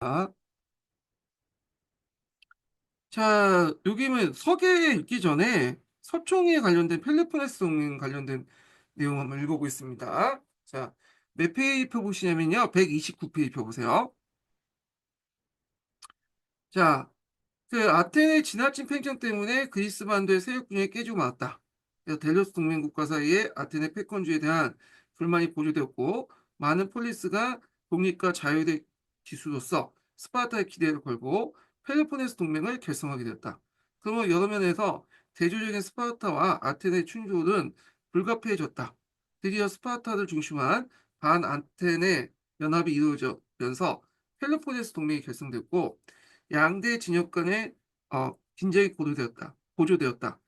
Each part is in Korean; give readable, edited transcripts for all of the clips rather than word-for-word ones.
아, 자, 여기는 서계 읽기 전에 서총에 관련된 펠로폰네스 동맹 관련된 내용 한번 읽어보겠습니다. 자, 몇 페이지 펴보시냐면요. 129페이지 펴보세요. 자, 그 아테네 지나친 팽창 때문에 그리스 반도의 세력 균형이 깨지고 말았다. 그래서 델로스 동맹국가 사이에 아테네 패권주의에 대한 불만이 고조되었고 많은 폴리스가 독립과 자유의 기수로서 스파르타의 기대를 걸고 펠로폰네스 동맹을 결성하게 되었다. 그러면 여러 면에서 대조적인 스파르타와 아테네 충돌은 불가피해졌다. 드디어 스파르타를 중심한 반아테네 연합이 이루어지면서 펠로폰네스 동맹이 결성됐고 양대 진영 간의 긴장이 고조되었다.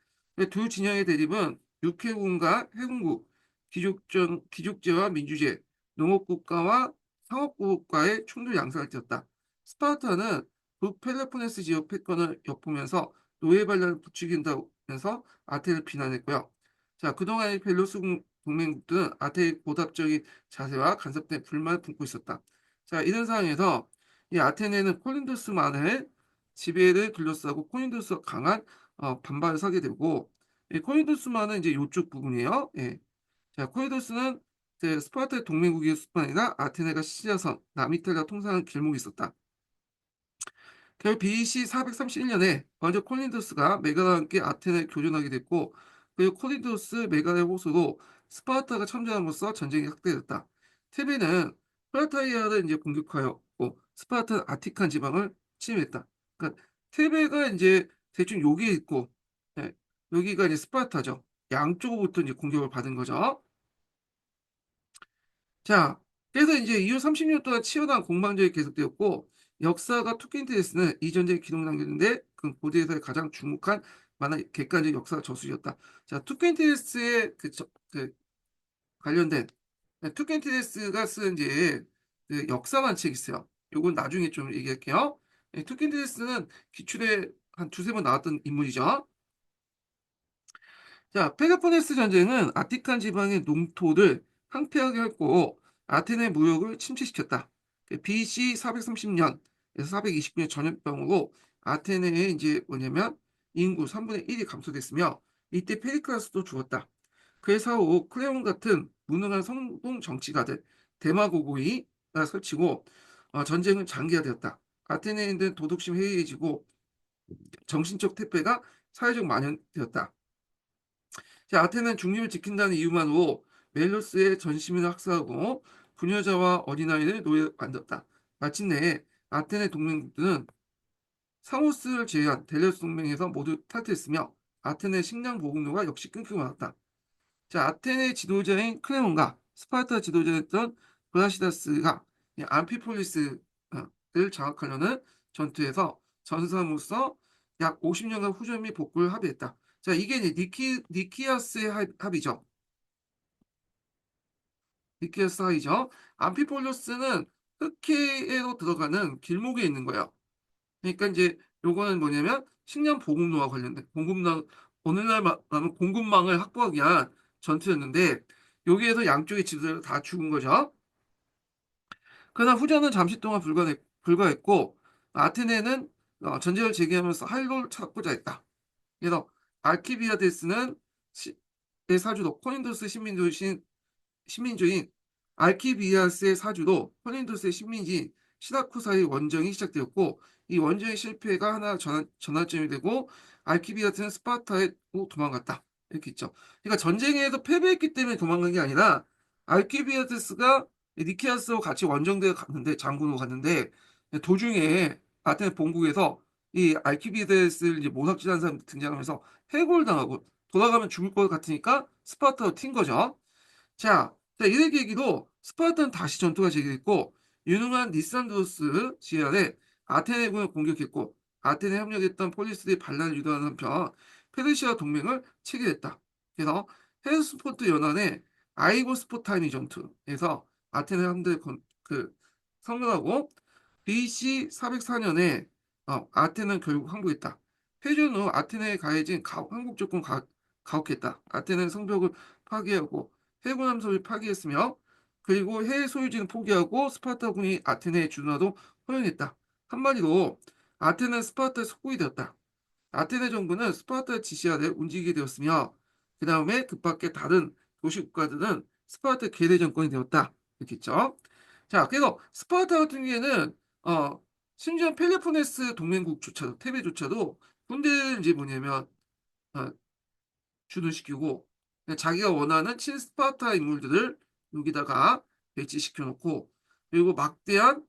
두 진영의 대립은 육해군과 해군국, 귀족제와 민주제, 농업국가와 상업국가의 충돌 양상을 띠었다. 스파르타는 북펠로폰네스 지역 패권을 엿보면서 노예 반란을 부추긴다면서 아테를 비난했고요. 자, 그동안의 벨로스 동맹국들은 아테의 고답적인 자세와 간섭된 불만을 품고 있었다. 자, 이런 상황에서 이 아테네는 콜린도스만을 지배를 둘러싸고 콜린도스가 강한 반발을 사게 되고 이 콜린도스만은 이제 이쪽 부분이에요. 예. 자, 콜린도스는 이제 스파르타의 동맹국일 뿐 아니라 아테네가 시자선 남이탈리아 통상하는 길목이 있었다. 결국 BC 431년에 먼저 콜린도스가 메가와 함께 아테네에 교전하게 됐고 그리고 콜린도스 메가의 호소로 스파르타가 참전함으로써 전쟁이 확대됐다. 테베는 프라타이아를 이제 공격하였고 스파르타는 아티칸 지방을 침입했다. 그러니까 테베가 이제 대충 여기에 있고 예, 여기가 이제 스파르타죠. 양쪽으로부터 이제 공격을 받은 거죠. 자, 그래서 이제 이후 30년 동안 치열한 공방전이 계속되었고 역사가 투킨티데스는 이 전쟁의 기록을 남겼는데 그 고대에서의 가장 주목한 만화 객관적 역사 저술이었다. 자, 투킨티데스의 그 관련된 투킨티데스가 쓴 이제 그 역사만 책이 있어요. 요건 나중에 좀 얘기할게요. 투킨티데스는 기출에 한 두세 번 나왔던 인물이죠. 자, 펠로폰네스 전쟁은 아티칸 지방의 농토를 황폐하게 했고 아테네 무역을 침체시켰다. BC 430년에서 429년 전염병으로 아테네의 이제 뭐냐면 인구 3분의 1이 감소됐으며 이때 페리클라스도 죽었다. 그래서 후 클레온 같은 무능한 성공 정치가들 데마고고이가 설치고 전쟁은 장기화되었다. 아테네인들은 도덕심 해이해지고 정신적 퇴폐가 사회적 만연되었다. 자, 아테네는 중립을 지킨다는 이유만으로 멜로스의 전시민을 학살하고 부녀자와 어린아이를 노예로 만들었다. 마침내 아테네 동맹국들은 사모스를 제외한 델레스 동맹에서 모두 탈퇴했으며 아테네 식량 보급로가 역시 끊기고 말았다. 자, 아테네 지도자인 클레몬과 스파르타 지도자였던 브라시다스가 암피폴리스를 장악하려는 전투에서 전사함으로써 약 50년간 후전 및 복구를 합의했다. 자, 이게 이제 니키아스의 합의죠. 니키아스 합의죠. 암피폴리스는 흑해로 들어가는 길목에 있는 거예요. 그러니까 이제 요거는 뭐냐면 식량 보급로와 관련된 오늘날 말하면 공급망을 확보하기 위한 전투였는데 여기에서 양쪽의 지도자가 다 죽은 거죠. 그러나 후전은 잠시 동안 불과했고 아테네는 전쟁을 재개하면서 활로를 찾고자 했다. 그래서 알키비아데스는 의 사주도 코닌도스 시민주인 알키비아스의 사주도 포린도스의 식민지 시라쿠사의 원정이 시작되었고 이 원정의 실패가 하나 전환점이 되고 알키비아스는 스파르타에 도망갔다. 이렇게 있죠. 그러니까 전쟁에서 패배했기 때문에 도망간 게 아니라 알키비아스가 니키아스와 같이 원정대에 갔는데 장군으로 갔는데 도중에 아테네 본국에서 이 알키비아스를 이제 모삭질하는 사람이 등장하면서 해골당하고 돌아가면 죽을 것 같으니까 스파르타로 튄 거죠. 자, 이런 계기로 스파르타는 다시 전투가 재개됐고 유능한 니산드로스 지하에 아테네군을 공격했고 아테네에 협력했던 폴리스들이 반란을 유도하는 한편 페르시아 동맹을 체결했다. 그래서 헬스포트 연안의 아이고스포타이니 전투에서 아테네 함대 그 성명하고 BC 404년에 아테네는 결국 항복했다. 패전 후 아테네에 가해진 황국 조건 가혹했다. 아테네는 성벽을 파괴하고 해군 함선을 파괴했으며 그리고 해외 소유지는 포기하고 스파르타군이 아테네에 주둔하도 허용했다. 한마디로 아테네는 스파르타의 속국이 되었다. 아테네 정부는 스파르타의 지시 아래 움직이게 되었으며 그 다음에 그 밖에 다른 도시 국가들은 스파르타의 괴뢰 정권이 되었다. 이렇게 있죠. 자, 그래서 스파르타 같은 경우에는 심지어 펠로포네스 동맹국조차도 테베조차도 군대를 이제 뭐냐면 어, 주둔시키고 자기가 원하는 친스파르타 인물들을 여기다가 배치시켜 놓고 그리고 막대한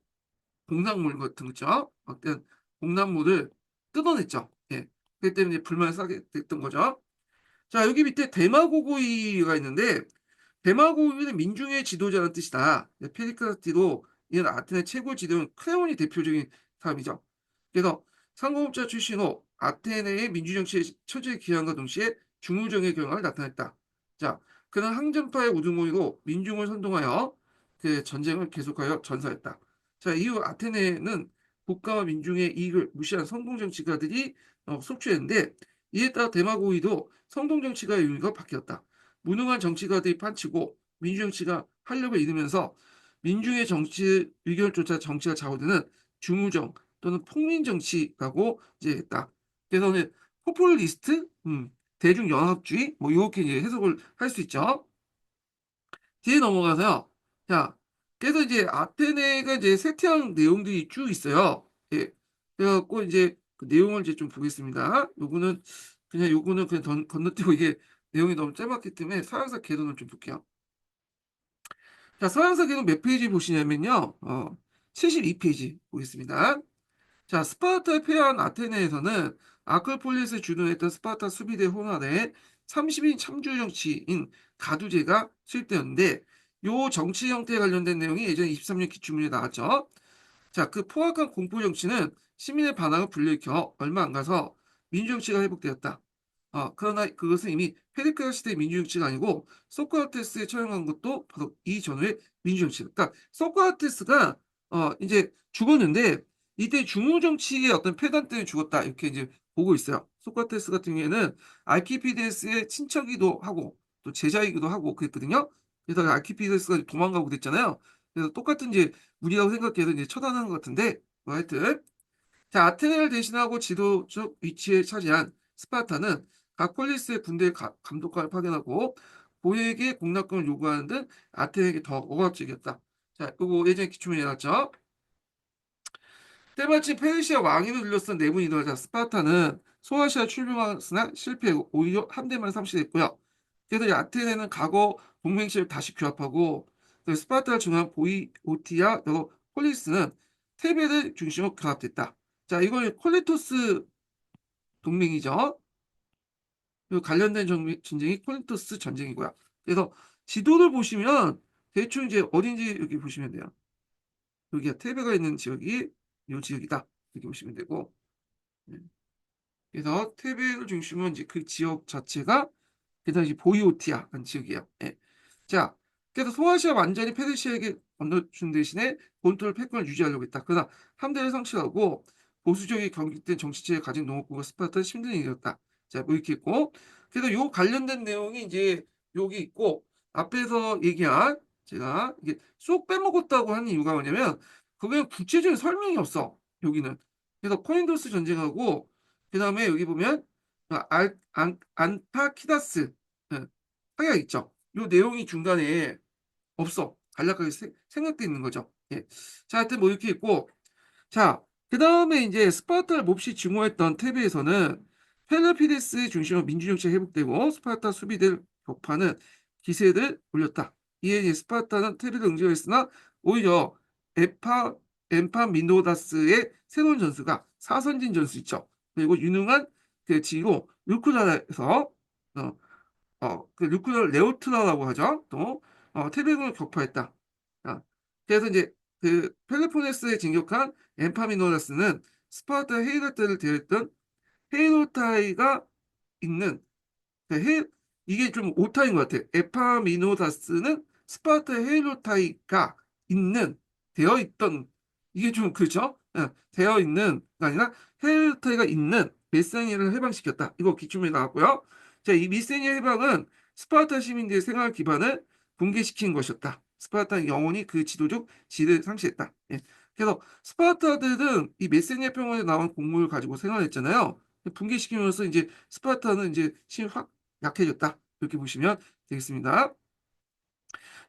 공작물 같은 거 있죠. 막대한 공작물을 뜯어냈죠. 예. 그렇기 때문에 불만을 쌓게 됐던 거죠. 자, 여기 밑에 데마고고이가 있는데 데마고기는 민중의 지도자라는 뜻이다. 페리크라티도 이는 아테네 최고 지도인 크레온이 대표적인 사람이죠. 그래서 상공업자 출신 후 아테네의 민주정치의 처지에 기여한과 동시에 중우정의 경향을 나타냈다. 자, 그는 항전파의 우두머리로 민중을 선동하여 그 전쟁을 계속하여 전사했다. 자, 이후 아테네는 국가와 민중의 이익을 무시한 성공정치가들이 속출했는데 이에 따라 데마고이도 성공정치가의 의미가 바뀌었다. 무능한 정치가들이 판치고 민주정치가 활력을 잃으면서 민중의 정치 의견조차 정치가 좌우되는 중우정 또는 폭민정치라고 이제 했다. 그래서 이제 포퓰리스트, 대중연합주의 뭐 이렇게 이제 해석을 할 수 있죠. 뒤에 넘어가서요. 자, 그래서 이제 아테네가 이제 세태한 내용들이 쭉 있어요. 예. 그래갖고 이제 그 내용을 이제 좀 보겠습니다. 요거는 그냥 건너뛰고 이게 내용이 너무 짧았기 때문에 서양사 개론을 좀 볼게요. 자, 서양사 개론 몇 페이지 보시냐면요. 72페이지 보겠습니다. 자, 스파르타에 패한 아테네에서는 아크로폴리스에 주둔했던 스파르타 수비대 혼란에 30인 참주 정치인 가두제가 수립되었는데 요 정치 형태에 관련된 내용이 예전에 23년 기출문제 나왔죠. 자, 그 포악한 공포 정치는 시민의 반항을 불러일으켜 얼마 안 가서 민주정치가 회복되었다. 그러나 그것은 이미 페르크라 시대의 민주정치가 아니고 소크라테스에 처형한 것도 바로 이 전후의 민주정치다. 그러니까 소크라테스가 이제 죽었는데 이때 중우정치의 어떤 폐단 때문에 죽었다 이렇게 이제 보고 있어요. 소크라테스 같은 경우에는 알키피데스의 친척이기도 하고 또 제자이기도 하고 그랬거든요. 그래서 알키피데스가 도망가고 그랬잖아요. 그래서 똑같은 이제 무리라고 생각해서 이제 처단하는 것 같은데 뭐 하여튼 자, 아테네를 대신하고 지도적 위치에 차지한 스파르타는 각 폴리스의 군대 감독관을 파견하고 고에게 공납금을 요구하는 등 아테네에게 더 억압적이었다. 자, 이거 예전에 기출문제 나왔죠. 때마침 페르시아 왕위를 둘러싼 내분이 일어나자 스파르타는 소아시아 출병하으나 실패하고 오히려 함대만 상실했고요. 그래서 이 아테네는 과거 동맹실을 다시 규합하고 스파르타를 중요한 보이오티아 여러 폴리스는 테베를 중심으로 결합됐다. 자, 이걸 콜리토스 동맹이죠. 그 관련된 전쟁이 콜리토스 전쟁이고요. 그래서 지도를 보시면 대충 이제 어딘지 여기 보시면 돼요. 여기가 테베가 있는 지역이 이 지역이다. 이렇게 보시면 되고. 네. 그래서 테베를 중심으로 이제 그 지역 자체가 그 당시 보이오티아라는 지역이에요. 예. 자, 그래서 소아시아 완전히 페르시아에게 건너준 대신에 본토를 패권을 유지하려고 했다. 그러나 함대를 상실하고 보수적인 경직된 정치체를 가진 농업국가 스파르타는 힘든 일이었다. 자, 뭐 이렇게 있고, 그래서 요 관련된 내용이 이제 여기 있고, 앞에서 얘기한 제가 이게 쏙 빼먹었다고 하는 이유가 뭐냐면, 그게 구체적인 설명이 없어. 여기는. 그래서 코린도스 전쟁하고, 그 다음에 여기 보면 안타키다스 예, 사기가 있죠. 요 내용이 중간에 없어. 간략하게 생략돼 있는 거죠. 예. 자, 하여튼 뭐 이렇게 있고, 자, 그 다음에 이제 스파르타를 몹시 증오했던 테베에서는 펠로피데스 중심으로 민주정치가 회복되고 스파르타 수비대를 격파하는 기세를 올렸다. 이에 이제 스파르타는 테베를 응징했으나 오히려 에파 엠파미노다스의 새로운 전술가 사선진 전술 있죠. 그리고 유능한 그 지로 루크라에서 그 루크라 레오트라라고 하죠. 또 테베군을 격파했다. 그래서 이제 그 펠로포네스에 진격한 엠파미노다스는 스파르타 헤이로타를 대했던 헤이로타이가 있는 그 이게 좀 오타인 것 같아요. 에파미노다스는 스파르타 헤이로타이가 있는 되어 있던 이게 좀 그렇죠? 되어 있는 가 아니라 헤이로타이가 있는 메사니아를 해방시켰다. 이거 기출문제 나왔고요. 자, 이 미세니아 해방은 스파르타 시민들의 생활 기반을 붕괴시킨 것이었다. 스파르타는 영원히 그 지도적 지를 상실했다. 예. 그래서 스파르타들은 이 메세니아 평원에 나온 곡물을 가지고 생활했잖아요. 붕괴시키면서 이제 스파르타는 이제 힘이 확 약해졌다. 이렇게 보시면 되겠습니다.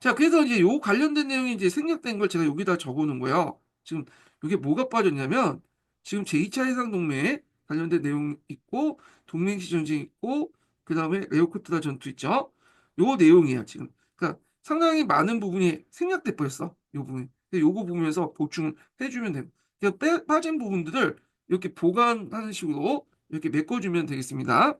자, 그래서 이제 요 관련된 내용이 이제 생략된 걸 제가 여기다 적어 놓은 거예요. 지금 요게 뭐가 빠졌냐면 지금 제2차 해상동맹에 관련된 내용 있고 동맹시 전쟁 있고 그다음에 레오코트라 전투 있죠. 요 내용이에요, 지금. 그러니까 상당히 많은 부분이 생략돼 버렸어. 요 부분이. 근데 요거 보면서 보충해 주면 돼요. 그러니까 빠진 부분들을 이렇게 보강하는 식으로 이렇게 메꿔 주면 되겠습니다.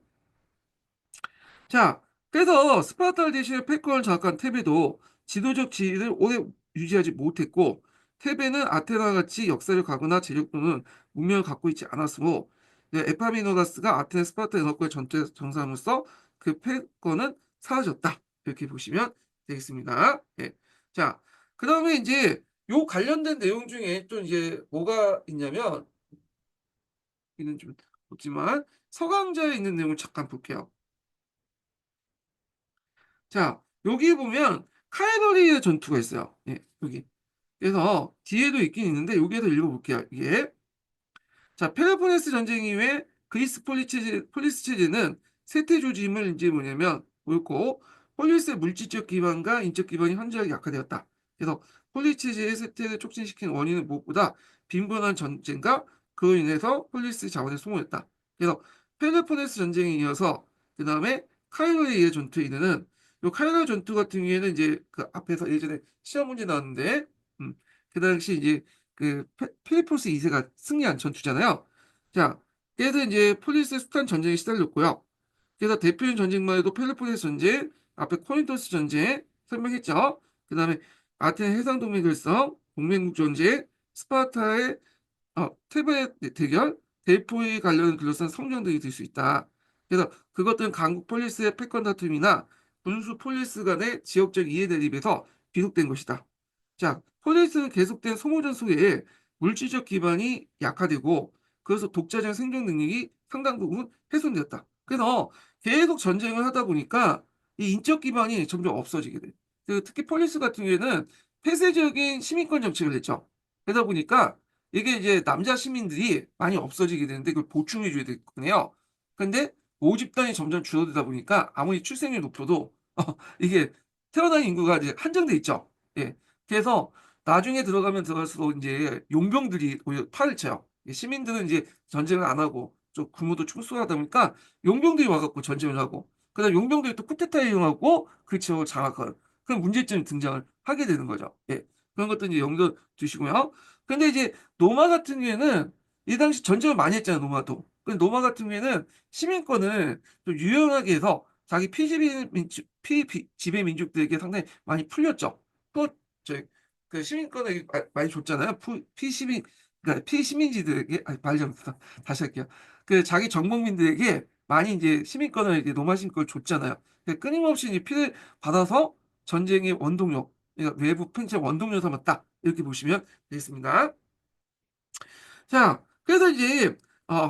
자, 그래서 스파르타를 대신해 패권을 장악한 테베도 지도적 지위를 오래 유지하지 못했고, 테베는 아테나와 같이 역사를 가거나 재력 또는 문명을 갖고 있지 않았으므로 에파미노다스가 아테네 스파르타 연합과의 전투에서 정상으로서 그 패권은 사라졌다. 이렇게 보시면 되겠습니다. 예. 자, 그 다음에 이제 요 관련된 내용 중에 또 이제 뭐가 있냐면, 이는 좀 없지만 서강자에 있는 내용을 잠깐 볼게요. 자, 여기 보면 카이로리의 전투가 있어요. 예, 여기. 그래서 뒤에도 있긴 있는데 여기에서 읽어볼게요. 이게 자, 펠로포네스 전쟁 이후에 그리스 폴리스 체제는 쇠퇴 조짐을 이제 뭐냐면 보였고 폴리스의 물질적 기반과 인적 기반이 현저하게 약화되었다. 그래서 폴리스 체제의 쇠퇴를 촉진시킨 원인은 무엇보다 빈번한 전쟁과 그로 인해서 폴리스 자원의 소모였다. 그래서 펠로포네스 전쟁에 이어서 그 다음에 카이로에 의해 전투에 이르는 요 카이로 전투 같은 경우에는 이제 그 앞에서 예전에 시험 문제 나왔는데 그 당시 이제 그 필리포스 2세가 승리한 전투잖아요. 자, 그래서 이제 폴리스의 숱한 전쟁에 시달렸고요. 그래서 대표적인 전쟁만 해도 펠로포네스 전쟁, 앞에 코린토스 전쟁 설명했죠. 그 다음에 아테네 해상동맹 결성, 동맹국 전쟁, 스파르타의 테베 대결, 델포이 관련 둘러싼 성전 등이 될 수 있다. 그래서 그것들은 강국 폴리스의 패권 다툼이나 군수 폴리스 간의 지역적 이해 대립에서 비롯된 것이다. 자, 폴리스는 계속된 소모전 속에 물질적 기반이 약화되고 그래서 독자적 생존 능력이 상당 부분 훼손되었다. 그래서 계속 전쟁을 하다 보니까 이 인적 기반이 점점 없어지게 돼. 특히 폴리스 같은 경우에는 폐쇄적인 시민권 정책을 했죠. 그러다 보니까 이게 이제 남자 시민들이 많이 없어지게 되는데 그걸 보충해 줘야 되거든요. 근데 모집단이 점점 줄어들다 보니까 아무리 출생률이 높여도 이게 태어난 인구가 이제 한정돼 있죠. 예. 그래서 나중에 들어가면 들어갈수록 이제 용병들이 오히려 팔을 쳐요. 시민들은 이제 전쟁을 안 하고 좀 규모도 축소하다 보니까 용병들이 와갖고 전쟁을 하고 그다음 용병들이 또 쿠데타에 이용하고 그 지역을 장악하는 그런 문제점이 등장을 하게 되는 거죠. 예. 그런 것도 이제 염두 두시고요. 근데 이제 노마 같은 경우에는 이 당시 전쟁을 많이 했잖아요, 노마도. 근데 노마 같은 경우에는 시민권을 좀 유연하게 해서 자기 피지배 민족들에게 상당히 많이 풀렸죠. 또, 그 시민권을 많이 줬잖아요. 피시민, 그러니까 피시민지들에게, 아니, 말 잘못했다. 다시 할게요. 그 자기 정복민들에게 많이 이제 시민권을 이제 노마 시민권을 줬잖아요. 끊임없이 이제 피를 받아서 전쟁의 원동력, 그러니까 외부 팽창 원동력 삼았다. 이렇게 보시면 되겠습니다. 자, 그래서 이제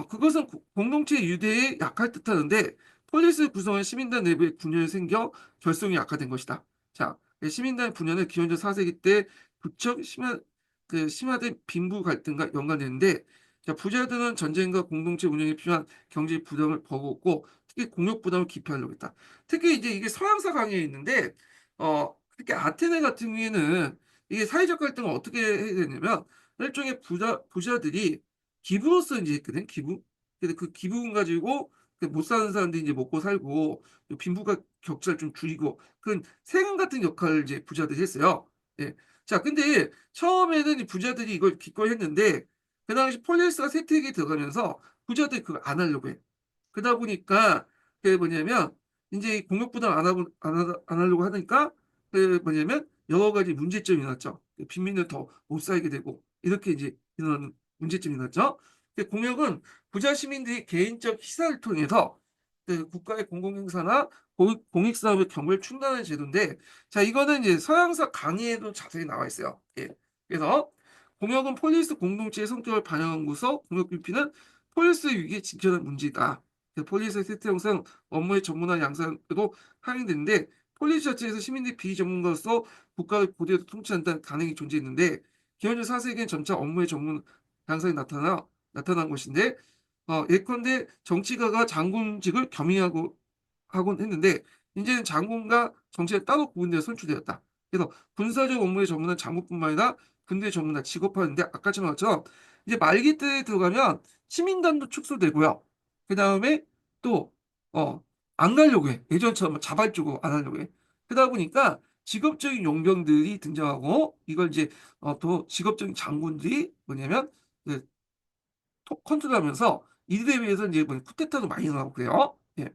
그것은 공동체 유대에 약할 듯하는데 폴리스 구성원 시민단 내부에 분열이 생겨 결속이 약화된 것이다. 자, 시민단 분열은 기원전 4세기 때 부쩍 심화된 빈부 갈등과 연관되는데 자, 부자들은 전쟁과 공동체 운영에 필요한 경제 부담을 버거웠고 특히 공역 부담을 기피하려고 했다. 특히 이제 이게 서양사 강의에 있는데 특히 아테네 같은 경우에는 이게 사회적 갈등을 어떻게 해야 되냐면 일종의 부자들이 기부로서 이제 했거든, 기부. 근데 그 기부금 가지고 그못 사는 사람들이 이제 먹고 살고, 빈부가 격차를 좀 줄이고, 그런 세금 같은 역할을 이제 부자들이 했어요. 예. 자, 근데 처음에는 이 부자들이 이걸 기꺼이 했는데, 그 당시 폴리스가 세택에 들어가면서 부자들이 그걸 안 하려고 해. 그러다 보니까, 그게 뭐냐면, 이제 공격 부담 안 하려고 하니까, 그 뭐냐면, 여러 가지 문제점이 났죠. 빈민을 더 못 살게 되고, 이렇게 이제 이런 문제점이 났죠. 공역은 부자 시민들이 개인적 희사를 통해서 그 국가의 공공행사나 공익사업의 경비를 충당하는 제도인데, 자, 이거는 이제 서양사 강의에도 자세히 나와 있어요. 예. 그래서 공역은 폴리스 공동체의 성격을 반영하고서 공역 불피는 폴리스 위기에 직결한 문제다. 폴리스의 세태 형상, 업무의 전문화 양상으로 활용되는데, 폴리스 자체에서 시민들이 비전문가로서 국가를 고대로 통치한다는 가능이 존재했는데 기원전 4세기엔 점차 업무의 전문 양상이 나타난 것인데 예컨대 정치가가 장군직을 겸임하고 하곤 했는데 이제는 장군과 정치가 따로 구분되어 선출되었다. 그래서 군사적 업무에 전문한 장군뿐만 아니라 군대 전문화 직업화인데 아까처럼 것처럼 이제 말기 때에 들어가면 시민단도 축소되고요. 그 다음에 또 안 가려고 해. 예전처럼 자발적으로 안 하려고 해. 그러다 보니까 직업적인 용병들이 등장하고 이걸 이제 또 직업적인 장군들이 뭐냐면 그 컨트롤하면서 이들에 의해서 이제 뭐 쿠데타도 많이 나오고 그래요. 예.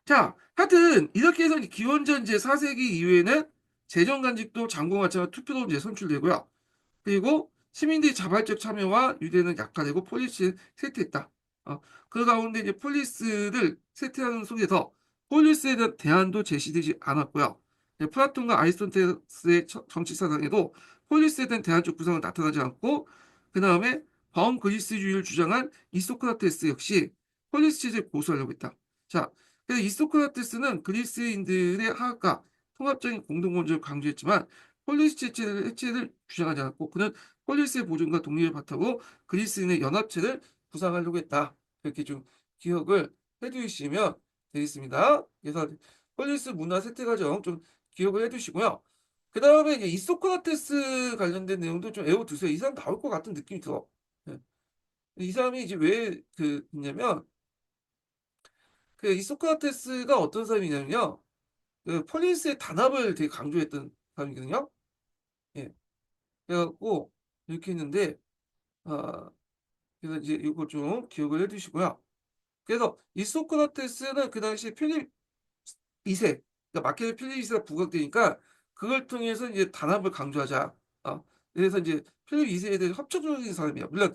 자, 하여튼 이렇게 해서 기원전 이제 4세기 이후에는 재정관직도 장군같이 투표로 이제 선출되고요. 그리고 시민들의 자발적 참여와 유대는 약화되고 폴리스를 쇠퇴했다. 그 가운데 이제 폴리스를 쇠퇴하는 속에서 폴리스에 대한 대안도 제시되지 않았고요. 플라톤과 아리스토텔레스의 정치 사상에도 폴리스에 대한 대안적 구상은 나타나지 않고 그 다음에 범그리스주의를 주장한 이소크라테스 역시 폴리스 체제를 고수하려고 했다. 자, 그래서 이소크라테스는 그리스인들의 화학과 통합적인 공동건조를 강조했지만 폴리스 체제를 해체를 주장하지 않았고 그는 폴리스의 보존과 독립을 바탕으로 그리스인의 연합체를 구상하려고 했다. 이렇게 좀 기억을 해두시면 되겠습니다. 그래서 폴리스 문화 쇠퇴 과정 좀 기억을 해두시고요. 그 다음에 이제 이소크라테스 관련된 내용도 좀 외워두세요. 이 사람 나올 것 같은 느낌이 들어. 예. 이 사람이 이제 왜 있냐면 그 이소크라테스가 어떤 사람이냐면요. 그 폴리스의 단합을 되게 강조했던 사람이거든요. 예. 그래갖고 이렇게 했는데 아 그래서 이제 이거 좀 기억을 해두시고요. 그래서 이 소크라테스는 그 당시 필립 2세, 그러니까 마키아벨리 필립 2세가 부각되니까 그걸 통해서 이제 단합을 강조하자. 그래서 이제 필립 2세에 대해 협조적인 사람이야. 물론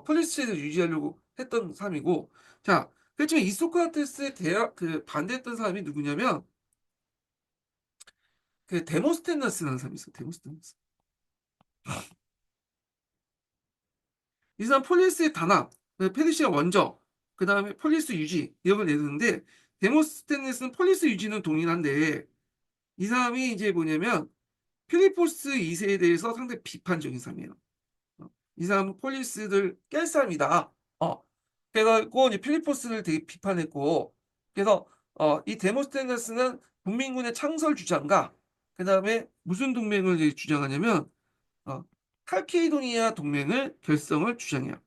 폴리스 체제를 유지하려고 했던 사람이고, 자, 그렇지만 이 소크라테스에 대학 그 반대했던 사람이 누구냐면 그 데모스테나스라는 사람이 있어. 데모스테나스. 이 사람 폴리스의 단합, 페르시아 원정, 그 다음에 폴리스 유지 이런 걸 내는데 데모스테네스는 폴리스 유지는 동일한데 이 사람이 이제 뭐냐면 필리포스 2세에 대해서 상당히 비판적인 사람이에요. 이 사람은 폴리스를 깰 사람이다. 그래가지고 이제 필리포스를 되게 비판했고 그래서 이 데모스테네스는 국민군의 창설 주장과 그 다음에 무슨 동맹을 이제 주장하냐면 어, 칼케이도니아 동맹을 결성을 주장해요.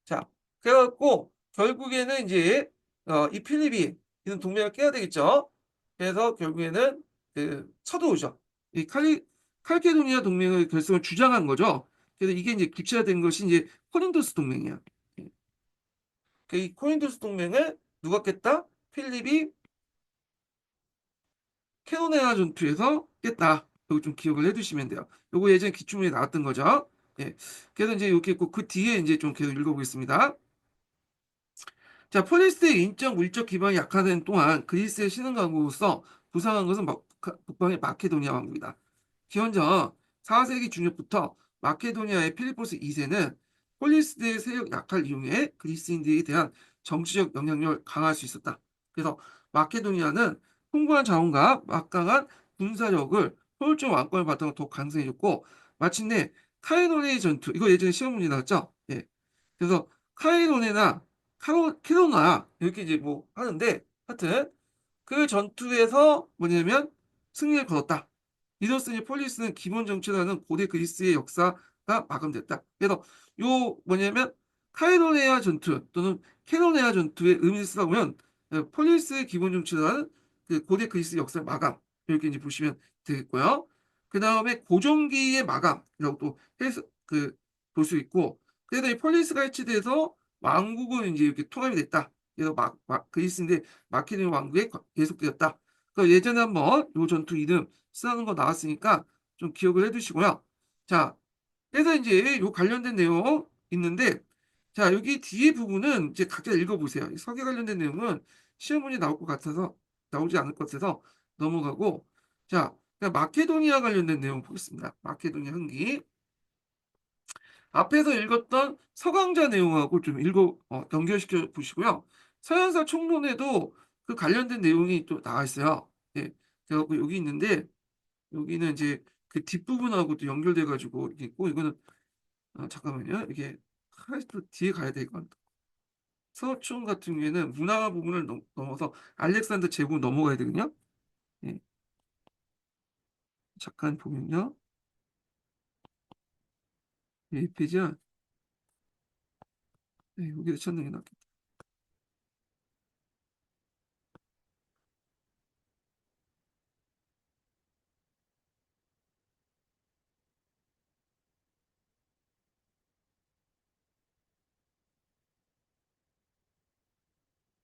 자, 그래갖고 결국에는 이제 이 필립이 이런 동맹을 깨야 되겠죠. 그래서 결국에는 그 서도우죠. 이 칼케도니아 동맹의 결성을 주장한 거죠. 그래서 이게 이제 구체화된 것이 이제 코린토스 동맹이야. 이 코린토스 동맹을 누가 깼다? 필립이 케로네아 전투에서 깼다. 이거 좀 기억을 해두시면 돼요. 이거 예전에 기출문에 나왔던 거죠. 예. 그래서 이제 이렇게 있고 그 뒤에 이제 좀 계속 읽어보겠습니다. 자, 폴리스의 인적 물적 기반이 약화된 동안 그리스의 신흥 강국으로서 부상한 것은 북방의 마케도니아 왕국이다. 기원전 4세기 중엽부터 마케도니아의 필리포스 2세는 폴리스의 세력 약화를 이용해 그리스인들에 대한 정치적 영향력을 강화할 수 있었다. 그래서 마케도니아는 풍부한 자원과 막강한 군사력을 효율적 왕권을 바탕으로 더욱 강성해졌고 마침내 카이로네의 전투 이거 예전에 시험 문제 나왔죠? 예. 그래서 카이로네나 캐로나 이렇게 이제 뭐 하는데 하여튼 그 전투에서 뭐냐면 승리를 거뒀다. 이로써 이제 폴리스는 기본 정치라는 고대 그리스의 역사가 마감됐다. 그래서 요 뭐냐면 카이로네아 전투 또는 캐로네아 전투의 의미를 쓰다 보면 폴리스의 기본 정치라는 그 고대 그리스 역사의 마감 이렇게 이제 보시면 되겠고요. 그 다음에 고종기의 마감이라고 또 해서 볼 수 있고 그래서 이 폴리스가 해체돼서 왕국은 이제 이렇게 통합이 됐다. 그래서 그리스인데 마케도니아 왕국에 계속되었다. 그러니까 예전에 한번 요 전투 이름 쓰는 거 나왔으니까 좀 기억을 해두시고요. 자, 그래서 이제 요 관련된 내용 있는데, 자, 여기 뒤에 부분은 이제 각자 읽어보세요. 이 서계 관련된 내용은 시험 문제 나올 것 같아서, 나오지 않을 것 같아서 넘어가고, 자, 그냥 마케도니아 관련된 내용 보겠습니다. 마케도니아 흥기. 앞에서 읽었던 서강자 내용하고 좀 연결시켜 보시고요. 서양사 총론에도 그 관련된 내용이 또 나와 있어요. 예. 그래갖고 여기 있는데, 여기는 이제 그 뒷부분하고도 연결돼 가지고 이게 있고 이거는 잠깐만요. 이게 또 뒤에 가야 돼 이건. 서촌 같은 경우에는 문화 부분을 넘어서 알렉산더 제국 넘어가야 되거든요. 예. 잠깐 보면요. 예, 이 페이지야. 네, 여기서 찾는 게 낫겠다.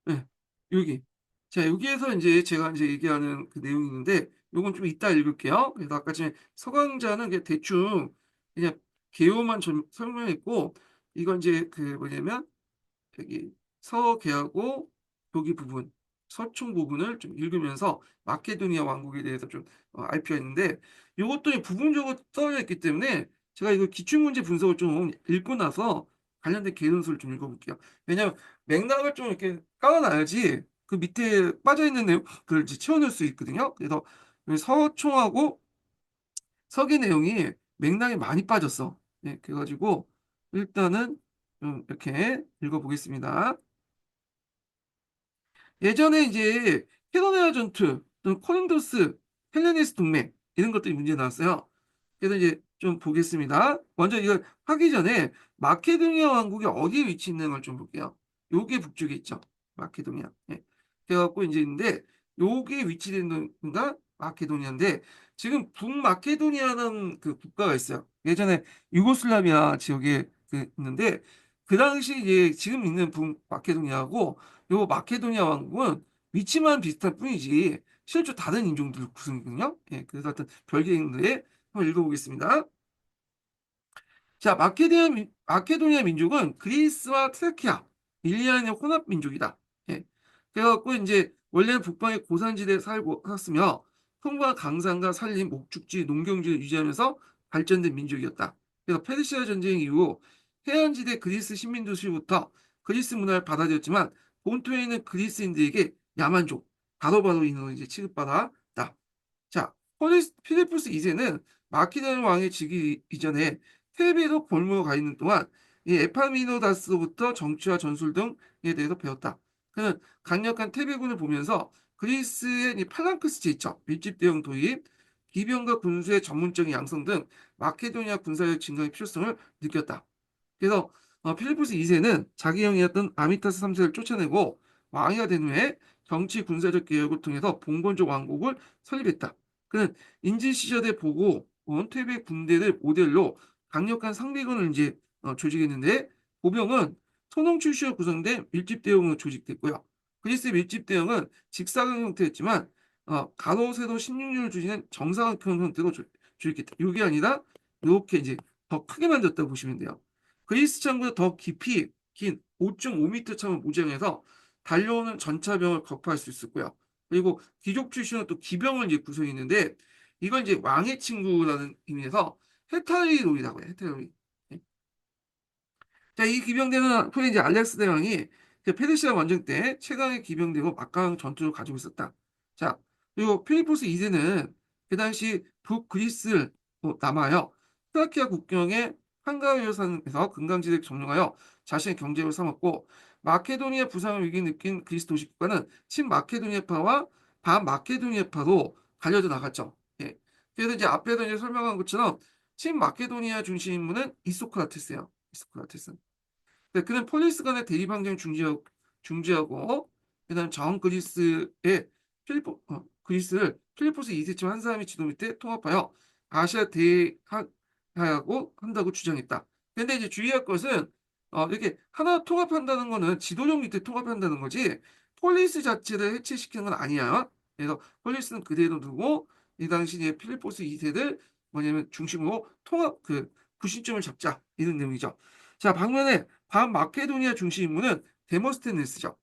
네, 여기. 자, 여기에서 이제 제가 이제 얘기하는 그 내용이 있는데, 요건 좀 이따 읽을게요. 그래서 아까 전에 서강자는 그냥 대충 그냥 개요만 설명했고, 이건 이제 그 뭐냐면, 여기 서계하고 여기 부분, 서총 부분을 좀 읽으면서 마케도니아 왕국에 대해서 좀 알 필요가 있는데, 요것도 부분적으로 써져 있기 때문에 제가 이거 기출문제 분석을 좀 읽고 나서 관련된 개론서를 좀 읽어볼게요. 왜냐하면 맥락을 좀 이렇게 깔아놔야지 그 밑에 빠져있는 내용을 이제 채워넣을 수 있거든요. 그래서 서총하고 서기 내용이 맥락이 많이 빠졌어. 네, 그래가지고 일단은 좀 이렇게 읽어보겠습니다. 예전에 이제 캐노네아 전투, 또는 코린도스, 헬레네스 동맹 이런 것들이 문제 나왔어요. 그래서 이제 좀 보겠습니다. 먼저 이걸 하기 전에 마케도니아 왕국이 어디에 위치해 있는 걸 좀 볼게요. 요게 북쪽에 있죠. 마케도니아. 예. 그래갖고 이제 있는데 요게 위치된 데가 마케도니아인데 지금 북마케도니아는 그 국가가 있어요. 예전에 유고슬라비아 지역에 있는데 그 당시 이제 지금 있는 북마케도니아하고 요 마케도니아 왕국은 위치만 비슷할 뿐이지 실제 다른 인종들 구성이거든요. 예, 그래서 하여튼 별개인데 한번 읽어보겠습니다. 자, 마케도니아 민족은 그리스와 트레키아, 일리안의 혼합 민족이다. 예. 그래갖고 이제 원래는 북방의 고산지대에 살고 살았으며 풍부한 강산과 산림, 목축지, 농경지를 유지하면서 발전된 민족이었다. 그래서 페르시아 전쟁 이후 해안지대 그리스 식민도시부터 그리스 문화를 받아들였지만 본토에 있는 그리스인들에게 야만족, 바로바로인으로 이제 취급받았다. 자, 필리포스 2세는 마키다는 왕의 즉위 이전에 테베로 골무로 가 있는 동안 이 에파미노다스로부터 정치와 전술 등에 대해서 배웠다. 그는 강력한 테베군을 보면서 그리스의 이 팔랑크스 제이처, 밀집 대응 도입, 기병과 군수의 전문적인 양성 등 마케도니아 군사력 증강의 필요성을 느꼈다. 그래서 필리포스 2세는 자기 형이었던 아미타스 3세를 쫓아내고 왕이가 된 후에 정치 군사적 개혁을 통해서 봉건적 왕국을 설립했다. 그는 인지시절에 보고 온 퇴배 군대를 모델로 강력한 상비군을 이제 조직했는데 보병은 소농 출신으로 구성된 밀집대응으로 조직됐고요. 그리스 밀집대응은 직사각 형태였지만 가로 세로 16류를 주시는 정사각형 형태로 조직했다. 이게 아니라 이렇게 이제 더 크게 만들었다고 보시면 돼요. 그리스 창보다 더 깊이 긴 5.5m 참을 무장해서 달려오는 전차병을 격파할 수 있었고요. 그리고 귀족 출신은 또 기병을 이제 구성했는데 이건 이제 왕의 친구라는 의미에서 헤타리롤이라고 해요. 헤타리롤. 자, 이 기병대는 후에 이제 알렉스 대왕이 그 페르시아 원정 때 최강의 기병대고 막강한 전투를 가지고 있었다. 자, 그리고 필리포스 2세는 그 당시 북그리스를 남하여 트라키아 국경의 한가위오산에서 금강지대를 점령하여 자신의 경제를 삼았고 마케도니아 부상을 위기 느낀 그리스 도시 국가는 친마케도니아파와 반마케도니아파로 갈려져 나갔죠. 예. 그래서 이제 앞에서 이제 설명한 것처럼 친마케도니아 중심 인물은 이소크라테스예요. 이소크라테스. 네, 그는 폴리스 간의 대립 항쟁 중지하고 그다음 정 그리스의 그리스를 필리포스 2세쯤 한 사람이 지도 밑에 통합하여 아시아 대항하고 한다고 주장했다. 근데 이제 주의할 것은 이렇게 하나 통합한다는 거는 지도력 밑에 통합한다는 거지 폴리스 자체를 해체시키는 건 아니야. 그래서 폴리스는 그대로 두고 이 당시 이제 필리포스 2세를 뭐냐면 중심으로 통합 그 구심점을 잡자 이런 내용이죠. 자, 반면에 반마케도니아 중심 인물은 데모스테네스죠.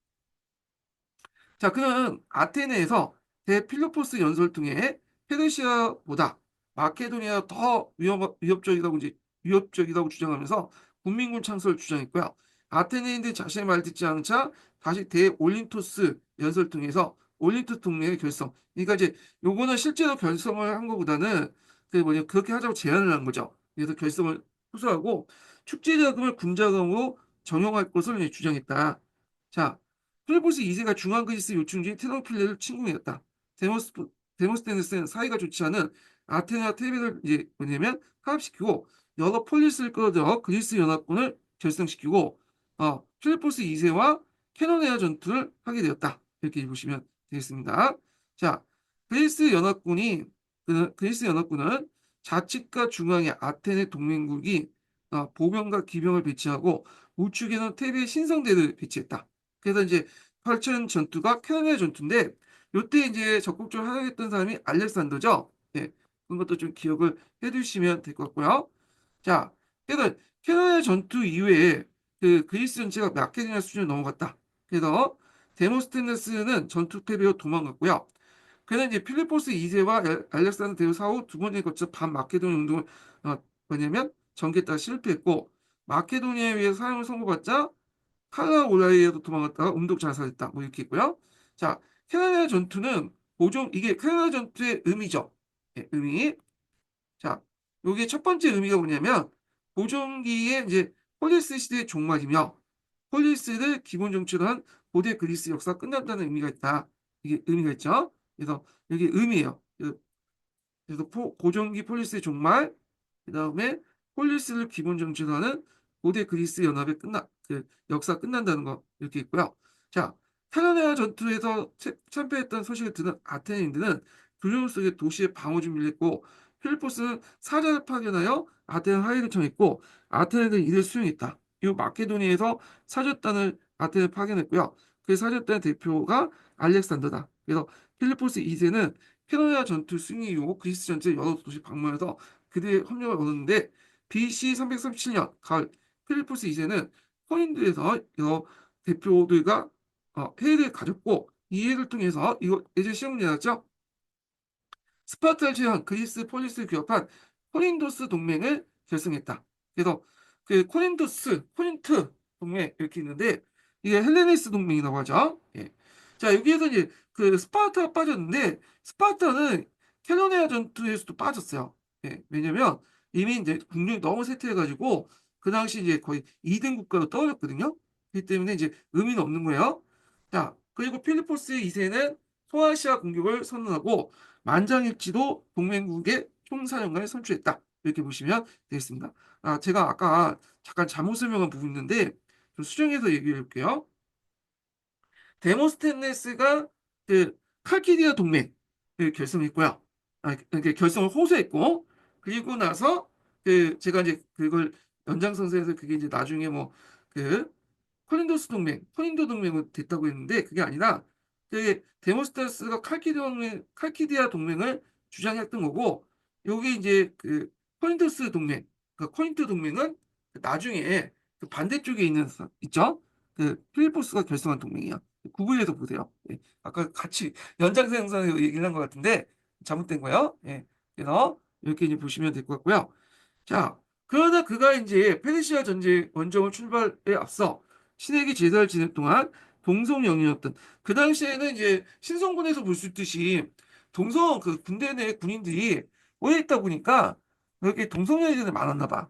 자, 그는 아테네에서 대필로포스 연설 통해 페르시아보다 마케도니아가 더 위협적이라고 주장하면서 국민군 창설을 주장했고요. 아테네인들 자신의 말 듣지 않자 다시 대올린토스 연설 통해서 올린토스 동맹의 결성. 그러니까 이제 요거는 실제로 결성을 한 것보다는 그렇게 하자고 제안을 한 거죠. 그래서 결성을 호소하고 축제 자금을 군 자금으로 정용할 것을 이제 주장했다. 자, 필리포스 2세가 중앙 그리스 요충 지인 테노필레를 침공했다. 데모스 데모스테네스는 사이가 좋지 않은 아테네와 테베를 이제 뭐냐면 파업시키고 여러 폴리스를 끌어들여 그리스 연합군을 결성시키고 필리포스 2세와 캐노네아 전투를 하게 되었다. 이렇게 보시면 되겠습니다. 자, 그리스 연합군이 그리스 연합군은 좌측과 중앙에 아테네 동맹국이 보병과 기병을 배치하고 우측에는 테베의 신성대를 배치했다. 그래서 이제 펼쳐진 전투가 캐노네아 전투인데 이때 이제 적극적으로 활용했던 사람이 알렉산더죠. 예, 그런 것도 좀 기억을 해두시면 될 것 같고요. 자, 그래서 캐노네 전투 이후에 그리스 전체가 마케도니아 수준을 넘어갔다. 그래서 데모스테네스는 전투 패배로 도망갔고요. 그래서 이제 필리포스 2세와 알렉산더 대제 사후 두 번째 거쳐 반마케도니아 운동을 뭐냐면 전개했다가 실패했고 마케도니아에 의해 사형을 선고받자 카라 올라이에도 도망갔다가 운동 자살했다. 뭐 이렇게 있고요. 자, 캐나다 전투는 보종 이게 캐나다 전투의 의미죠. 예, 의미. 자, 여기 첫 번째 의미가 뭐냐면 보존기의 이제 폴리스 시대의 종말이며 폴리스를 기본 정치로 한 고대 그리스 역사 끝난다는 의미가 있다. 이게 의미가 있죠. 그래서 여기 의미예요. 그래서 고종기 폴리스의 종말, 그 다음에 폴리스를 기본 정치로 하는 고대 그리스 연합의 역사 끝난다는 거 이렇게 있고요. 자, 타라네아 전투에서 참패했던 소식을 듣는 아테네인들은 두려움 속에 도시의 방어 준비를 했고 필리포스는 사자를 파견하여 아테네 하의를 청했고 아테네는 이를 수용했다. 이 마케도니아에서 사절단을 아테네 파견했고요. 그 사절단 대표가 알렉산더다. 그래서 필리포스 2세는 캐노네아 전투 승리 이후 그리스 전체 여러 도시 방문해서 그들의 협력을 얻었는데 BC 337년 가을 필리포스 2세는 포인드에서 여러 대표들과 회의를 가졌고 이 회의를 통해서 이거 예전 시험 내놨죠? 스파르타를 제외한 그리스 폴리스를 규합한 코린도스 동맹을 결성했다. 그래서 코린트 동맹 이렇게 있는데 이게 헬레네스 동맹이라고 하죠. 예. 자, 여기에서 이제 스파르타가 빠졌는데 스파르타는 켈로네아 전투에서도 빠졌어요. 예. 왜냐면 이미 이제 국력이 너무 쇠퇴해가지고 그 당시 이제 거의 2등 국가로 떠올렸거든요. 그렇기 때문에 이제 의미는 없는 거예요. 자, 그리고 필리포스 2세는 소아시아 공격을 선언하고 만장일치도 동맹국의 총사령관을 선출했다. 이렇게 보시면 되겠습니다. 제가 아까 잠깐 잘못 설명한 부분이 있는데 좀 수정해서 얘기해 볼게요. 데모스테네스가 칼키디아 동맹을 결성했고요. 그러니까 결성을 호소했고 그리고 나서 제가 이제 그걸 연장선상에서 그게 이제 나중에 뭐그 코린도 동맹은 됐다고 했는데 그게 아니라 데모스테네스가 칼키디아 동맹을 주장했던 거고 여기 이제 코린토스 동맹, 코린토 동맹은 나중에 반대쪽에 있죠? 필리포스가 결성한 동맹이야. 구분해서 보세요. 예. 아까 같이 연장선상에서 얘기를 한 것 같은데 잘못된 거예요. 예. 그래서 이렇게 이제 보시면 될 것 같고요. 자, 그러나 그가 이제 페르시아 전쟁 원정을 출발에 앞서 신에게 제사를 지낼 동안 동성영이었던 그 당시에는 이제 신성군에서 볼 수 있듯이 동성 군대 내 군인들이 모여 있다 보니까 이렇게 동성애자들이 많았나 봐.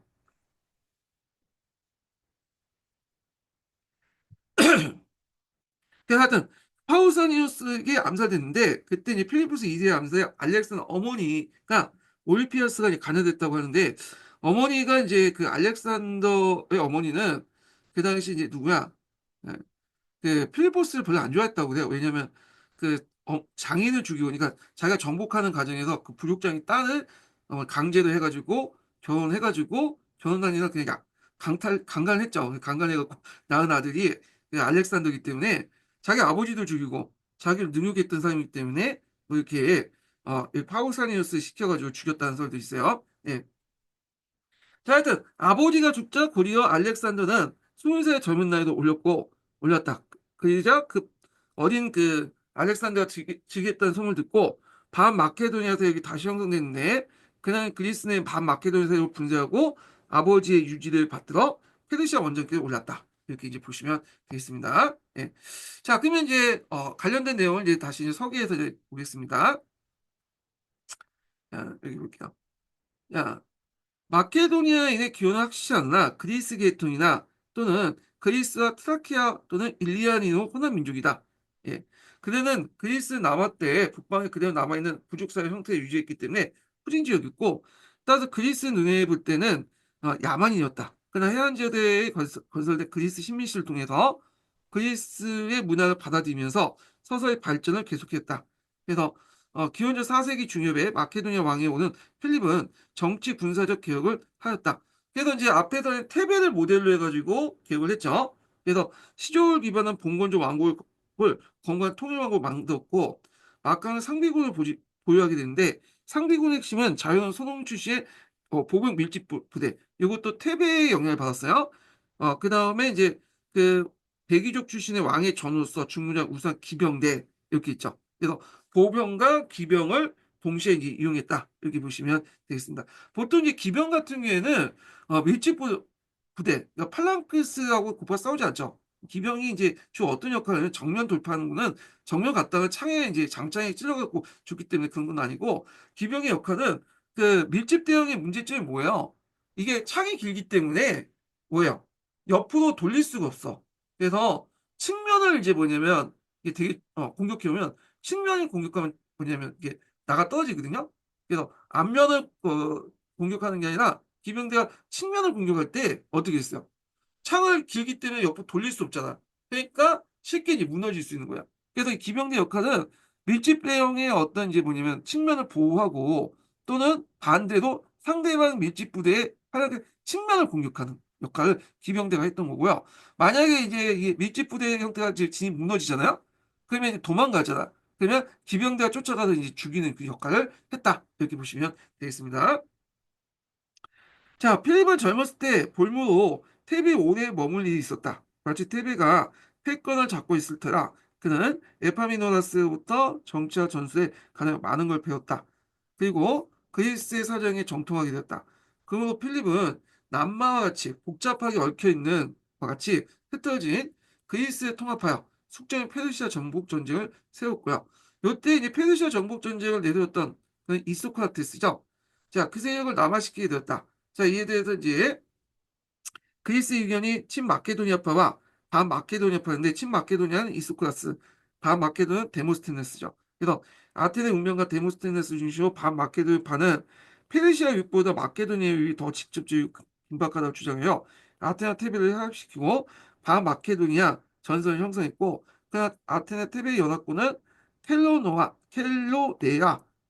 그래서 하여튼 파우사니우스에게 암살됐는데 그때 이제 필리포스 2세의 암살에 알렉산더 어머니가 올리피아스가 이제 간여됐다고 하는데 어머니가 이제 알렉산더의 어머니는 그 당시 이제 누구야? 예, 필리포스를 별로 안 좋아했다고 그래요. 왜냐면 장인을 죽이고 그러니까 자기가 정복하는 과정에서 그 부족장이 딸을 강제로 해가지고 결혼해가지고 결혼한 이가 그냥 강간했죠. 강간해갖고 낳은 아들이 알렉산더이기 때문에 자기 아버지도 죽이고 자기를 능욕했던 사람이기 때문에 뭐 이렇게 이 파우사니우스 시켜가지고 죽였다는 설도 있어요. 예. 자, 하여튼 아버지가 죽자 곧이어 알렉산더는 20살 젊은 나이도 올렸다. 그러자 어린 알렉산더가 즉위했다는 소문을 듣고 반마케도니아 세력이 다시 형성됐는데 그는 그리스 내 반마케도니아 세력을 분쇄하고 아버지의 유지를 받들어 페르시아 원정길에 올랐다. 이렇게 이제 보시면 되겠습니다. 예. 자, 그러면 이제 관련된 내용을 이제 다시 이제 서기에서 이제 보겠습니다. 자, 여기 볼게요. 야, 마케도니아인의 기원은 확실치 않으나 그리스 계통이나 또는 그리스와 트라키아 또는 일리아니노 호남 민족이다. 예. 그들은 그리스 남하 때 북방에 그대로 남아있는 부족사회 형태를 유지했기 때문에 후진 지역이고 따라서 그리스 눈에 볼 때는 야만인이었다. 그러나 해안 지역에 건설된 그리스 식민지를 통해서 그리스의 문화를 받아들이면서 서서히 발전을 계속했다. 그래서 기원전 4세기 중엽에 마케도니아 왕이 오는 필립은 정치 군사적 개혁을 하였다. 그래서 이제 앞에서는 테베를 모델로 해가지고 개혁을 했죠. 그래서 시조를 기반한 봉건조 왕국을 건강한 통일왕국을 만들었고 막강한 상비군을 보유하게 되는데 상비군의 핵심은 자유로운 소농 출신의 보병 밀집 부대. 이것도 테베의 영향을 받았어요. 그 다음에 이제 그 백이족 출신의 왕의 전우로서 중무장 우수한 기병대 이렇게 있죠. 그래서 보병과 기병을 동시에 이제 이용했다. 이렇게 보시면 되겠습니다. 보통 이제 기병 같은 경우에는 밀집 부대, 그러니까 팔랑크스하고 곧바로 싸우지 않죠. 기병이 이제 주로 어떤 역할을 하냐면 정면 돌파하는 거는 정면 갔다가 창에 이제 장창에 찔러갖고 죽기 때문에 그런 건 아니고 기병의 역할은 그 밀집 대응의 문제점이 뭐예요? 이게 창이 길기 때문에 뭐예요? 옆으로 돌릴 수가 없어. 그래서 측면을 이제 뭐냐면 이게 되게 공격해 오면 측면이 공격하면 뭐냐면 이게 나가 떨어지거든요. 그래서 앞면을 공격하는 게 아니라 기병대가 측면을 공격할 때 어떻게 했어요? 창을 길기 때문에 옆으로 돌릴 수 없잖아. 그러니까 쉽게 이제 무너질 수 있는 거야. 그래서 이 기병대 역할은 밀집 대형의 어떤 이제 뭐냐면 측면을 보호하고 또는 반대로 상대방 밀집 부대의 활약의 측면을 공격하는 역할을 기병대가 했던 거고요. 만약에 이제 이 밀집 부대 형태가 이제 진이 무너지잖아요. 그러면 이제 도망가잖아. 그러면 기병대가 쫓아가서 이제 죽이는 그 역할을 했다. 이렇게 보시면 되겠습니다. 자, 필립은 젊었을 때 볼모로 테베에 오래 머물 일이 있었다. 마치 테베가 패권을 잡고 있을 테라 그는 에파미노다스부터 정치와 전술에 가장 많은 걸 배웠다. 그리고 그리스의 사정에 정통하게 되었다. 그러므로 필립은 남마와 같이 복잡하게 얽혀있는 것 같이 흩어진 그리스에 통합하여 숙적인 페르시아 정복 전쟁을 세웠고요. 이때 이제 페르시아 정복 전쟁을 내세웠던 그 이소크라테스죠. 자, 그 세력을 남아시키게 되었다. 자, 이에 대해서 이제 그리스 의견이 친마케도니아파와 반마케도니아파인데 친마케도니아는 이소크라스, 반마케도니아는 데모스테네스죠. 그래서 아테네 운명과 데모스테네스 중심으로 반마케도니아파는 페르시아 유보다 마케도니아 유이 더 직접적이고 긴박하다고 주장해요. 아테네 테베를 회합시키고 반마케도니아 전선을 형성했고 그 아테네 테베 연합군은 켈로네아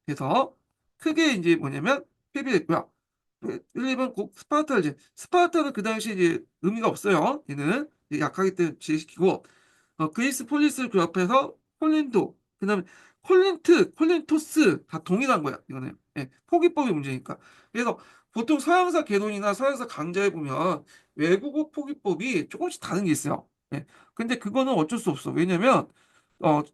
해서 크게 이제 뭐냐면 패배했고요. 필립은 곧 스파르타는 그 당시에 이제 의미가 없어요. 얘는 이제 약하기 때문에 제시키고 그리스 폴리스를 그 앞에서 콜린도 그다음에 콜린토스 다 동일한 거야. 이거는 포기법의 문제니까. 그래서 보통 서양사 개론이나 서양사 강좌에 보면 외국어 포기법이 조금씩 다른 게 있어요. 예. 근데 그거는 어쩔 수 없어. 왜냐면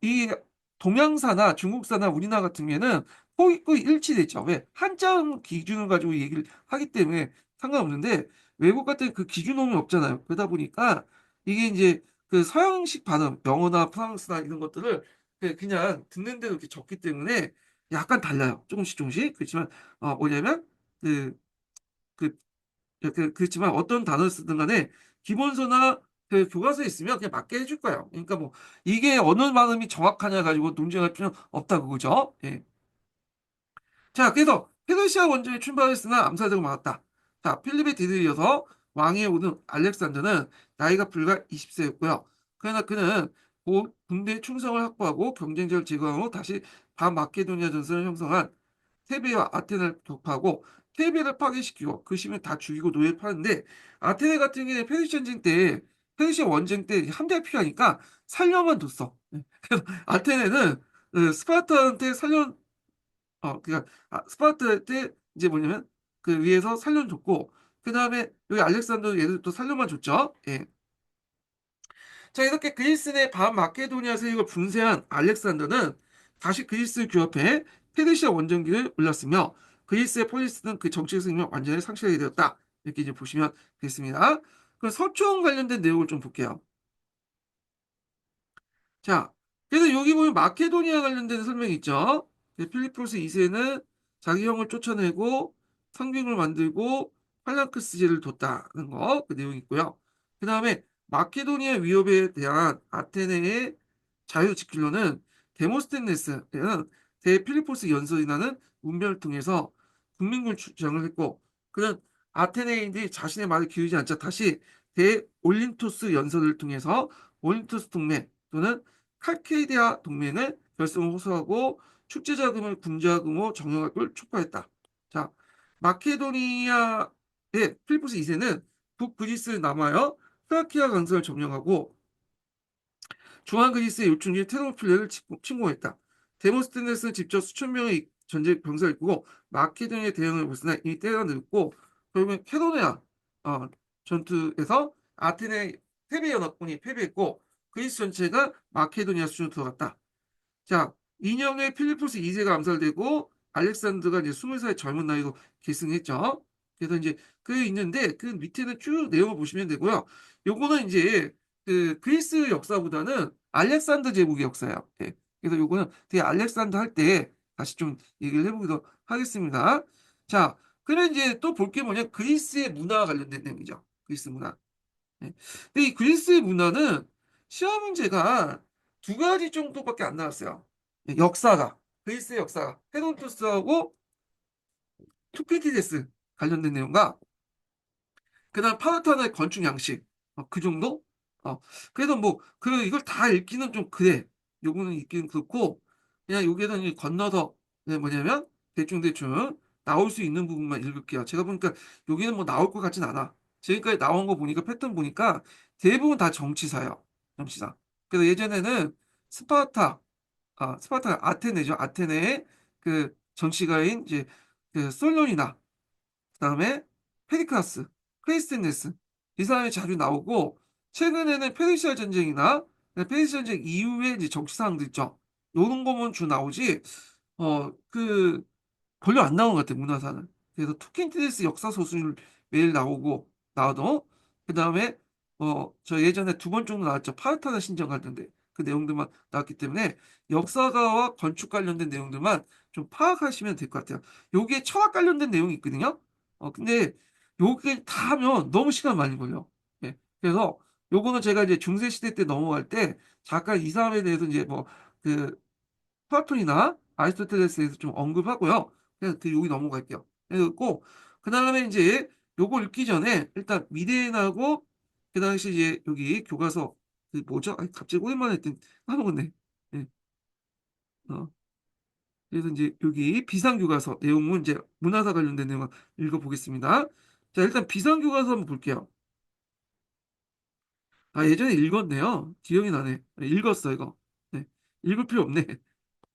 이 동양사나 중국사나 우리나라 같은 경우에는 포기법이 일치되죠. 왜? 한자 기준을 가지고 얘기를 하기 때문에 상관없는데 외국 같은 그 기준어는 없잖아요. 그러다 보니까 이게 이제 그 서양식 발음, 영어나 프랑스나 이런 것들을 그냥 듣는 대로 이렇게 적기 때문에 약간 달라요. 조금씩 조금씩. 그렇지만 뭐냐면 그, 그, 그렇지만 어떤 단어를 쓰든 간에 기본서나 그 교과서에 있으면 그냥 맞게 해줄 거예요. 그러니까 뭐 이게 어느 발음이 정확하냐 가지고 논쟁할 필요는 없다 그거죠. 예. 자, 그래서 페르시아 원정에 출발했으나 암살자가 많았다. 자, 필립에 뒤이어서 왕위에 오른 알렉산더는 나이가 불과 20세였고요. 그러나 그는 곧 군대 충성을 확보하고 경쟁자를 제거하고 다시 반마케도니아 전선을 형성한 테베와 아테네를 격파하고 테베를 파괴시키고 그 시민을 다 죽이고 노예를 파는데 아테네 같은 경우에 페르시아 원쟁 때 함대가 필요하니까 살려만 뒀어. 그래서 아테네는 스파르타한테 그러니까 스파르타 때 이제 뭐냐면 그 위에서 살려줬고 그 다음에 여기 알렉산더 얘들 또 살려만 줬죠. 예. 자 이렇게 그리스 내 반마케도니아 세력을 분쇄한 알렉산더는 다시 그리스를 규합해 페르시아 원정기를 올렸으며 그리스의 폴리스는 그 정치적 생명 완전히 상실하게 되었다. 이렇게 이제 보시면 되겠습니다. 그럼 서초원 관련된 내용을 좀 볼게요. 자, 그래서 여기 보면 마케도니아 관련된 설명이 있죠. 필리포스 2세는 자기 형을 쫓아내고 상징을 만들고 팔랑크스제를 뒀다는 거, 그 내용이 있고요. 그 다음에 마케도니아 위협에 대한 아테네의 자유 지키려는 데모스테네스는 대필리포스 연설이라는 문변을 통해서 국민군 주장을 했고, 그는 아테네인들이 자신의 말을 기울이지 않자 다시 대올린토스 연설을 통해서 올린토스 동맹 또는 칼케이디아 동맹을 결성을 호소하고 축제 자금을 군자금으로 정형할 걸 촉구했다. 자, 마케도니아의 필리포스 2세는 북그리스를 남하여 트라키아 강성을 점령하고 중앙 그리스의 요충지 테르모필레를 침공했다. 데모스테네스는 직접 수천 명의 전쟁 병사를 이끌고 마케도니아 대응을 벌쓰나 이미 때가 늦었고 결국엔 캐도네아 전투에서 아테네 테베 연합군이 패배했고 그리스 전체가 마케도니아 수준으로 들어갔다. 자, 인형의 필리포스 2세가 암살되고 알렉산드가 이제 20살 젊은 나이로 계승했죠. 그래서 이제 그 있는데 그 밑에는 쭉 내용을 보시면 되고요. 요거는 이제 그 그리스 역사보다는 알렉산더 제국의 역사예요. 예. 그래서 요거는 되게 알렉산더 할 때 다시 좀 얘기를 해보도록 하겠습니다. 자, 그러면 이제 또 볼 게 뭐냐? 그리스의 문화와 관련된 내용이죠. 그리스 문화. 예. 근데 이 그리스의 문화는 시험 문제가 두 가지 정도밖에 안 나왔어요. 예, 역사가 그리스의 역사가 헤로도트스하고 투키디데스 관련된 내용과 그다음 파르타나의 건축 양식 그 정도? 어 그래서 뭐 그 이걸 다 읽기는 좀 그래. 요거는 읽기는 그렇고 그냥 여기에다 건너서 네, 뭐냐면 대충대충 나올 수 있는 부분만 읽을게요. 제가 보니까 여기는 뭐 나올 것 같진 않아. 지금까지 나온 거 보니까 패턴 보니까 대부분 다 정치사예요. 정치사. 그래서 예전에는 스파르타 스파르타가 아테네죠. 아테네의 그 정치가인 이제 그 솔론이나 그다음에 페리크라스, 크리스티네스 이 사람이 자주 나오고 최근에는 페르시아 전쟁이나 페르시아 전쟁 이후에 이제 정치 사항들 있죠. 요런 거만 주 나오지 그 별로 안 나오는 것 같아 문화사는. 그래서 투킨티디스 역사 소설 매일 나와도 그다음에 저 예전에 두 번 정도 나왔죠. 파르타나 신전 같은데 그 내용들만 나왔기 때문에 역사가와 건축 관련된 내용들만 좀 파악하시면 될 것 같아요. 여기에 철학 관련된 내용이 있거든요. 근데 요게 다 하면 너무 시간 많이 걸려. 예. 그래서 요거는 제가 이제 중세 시대 때 넘어갈 때 잠깐 이 사람에 대해서 이제 뭐그 플라톤이나 아리스토텔레스에 서 좀 언급하고요. 그래서 그 여기 넘어갈게요. 그리고 그 다음에 이제 요거 읽기 전에 일단 미대인하고 그 당시 이제 여기 교과서 그 뭐죠? 아니, 갑자기 오랜만에 했더니 까먹었네. 네. 어, 그래서 이제 여기 비상교과서 내용은 이제 문화사 관련된 내용 읽어보겠습니다. 자, 일단 비상교과서 한번 볼게요. 아, 예전에 읽었네요. 기억이 나네. 읽었어, 이거. 네. 읽을 필요 없네.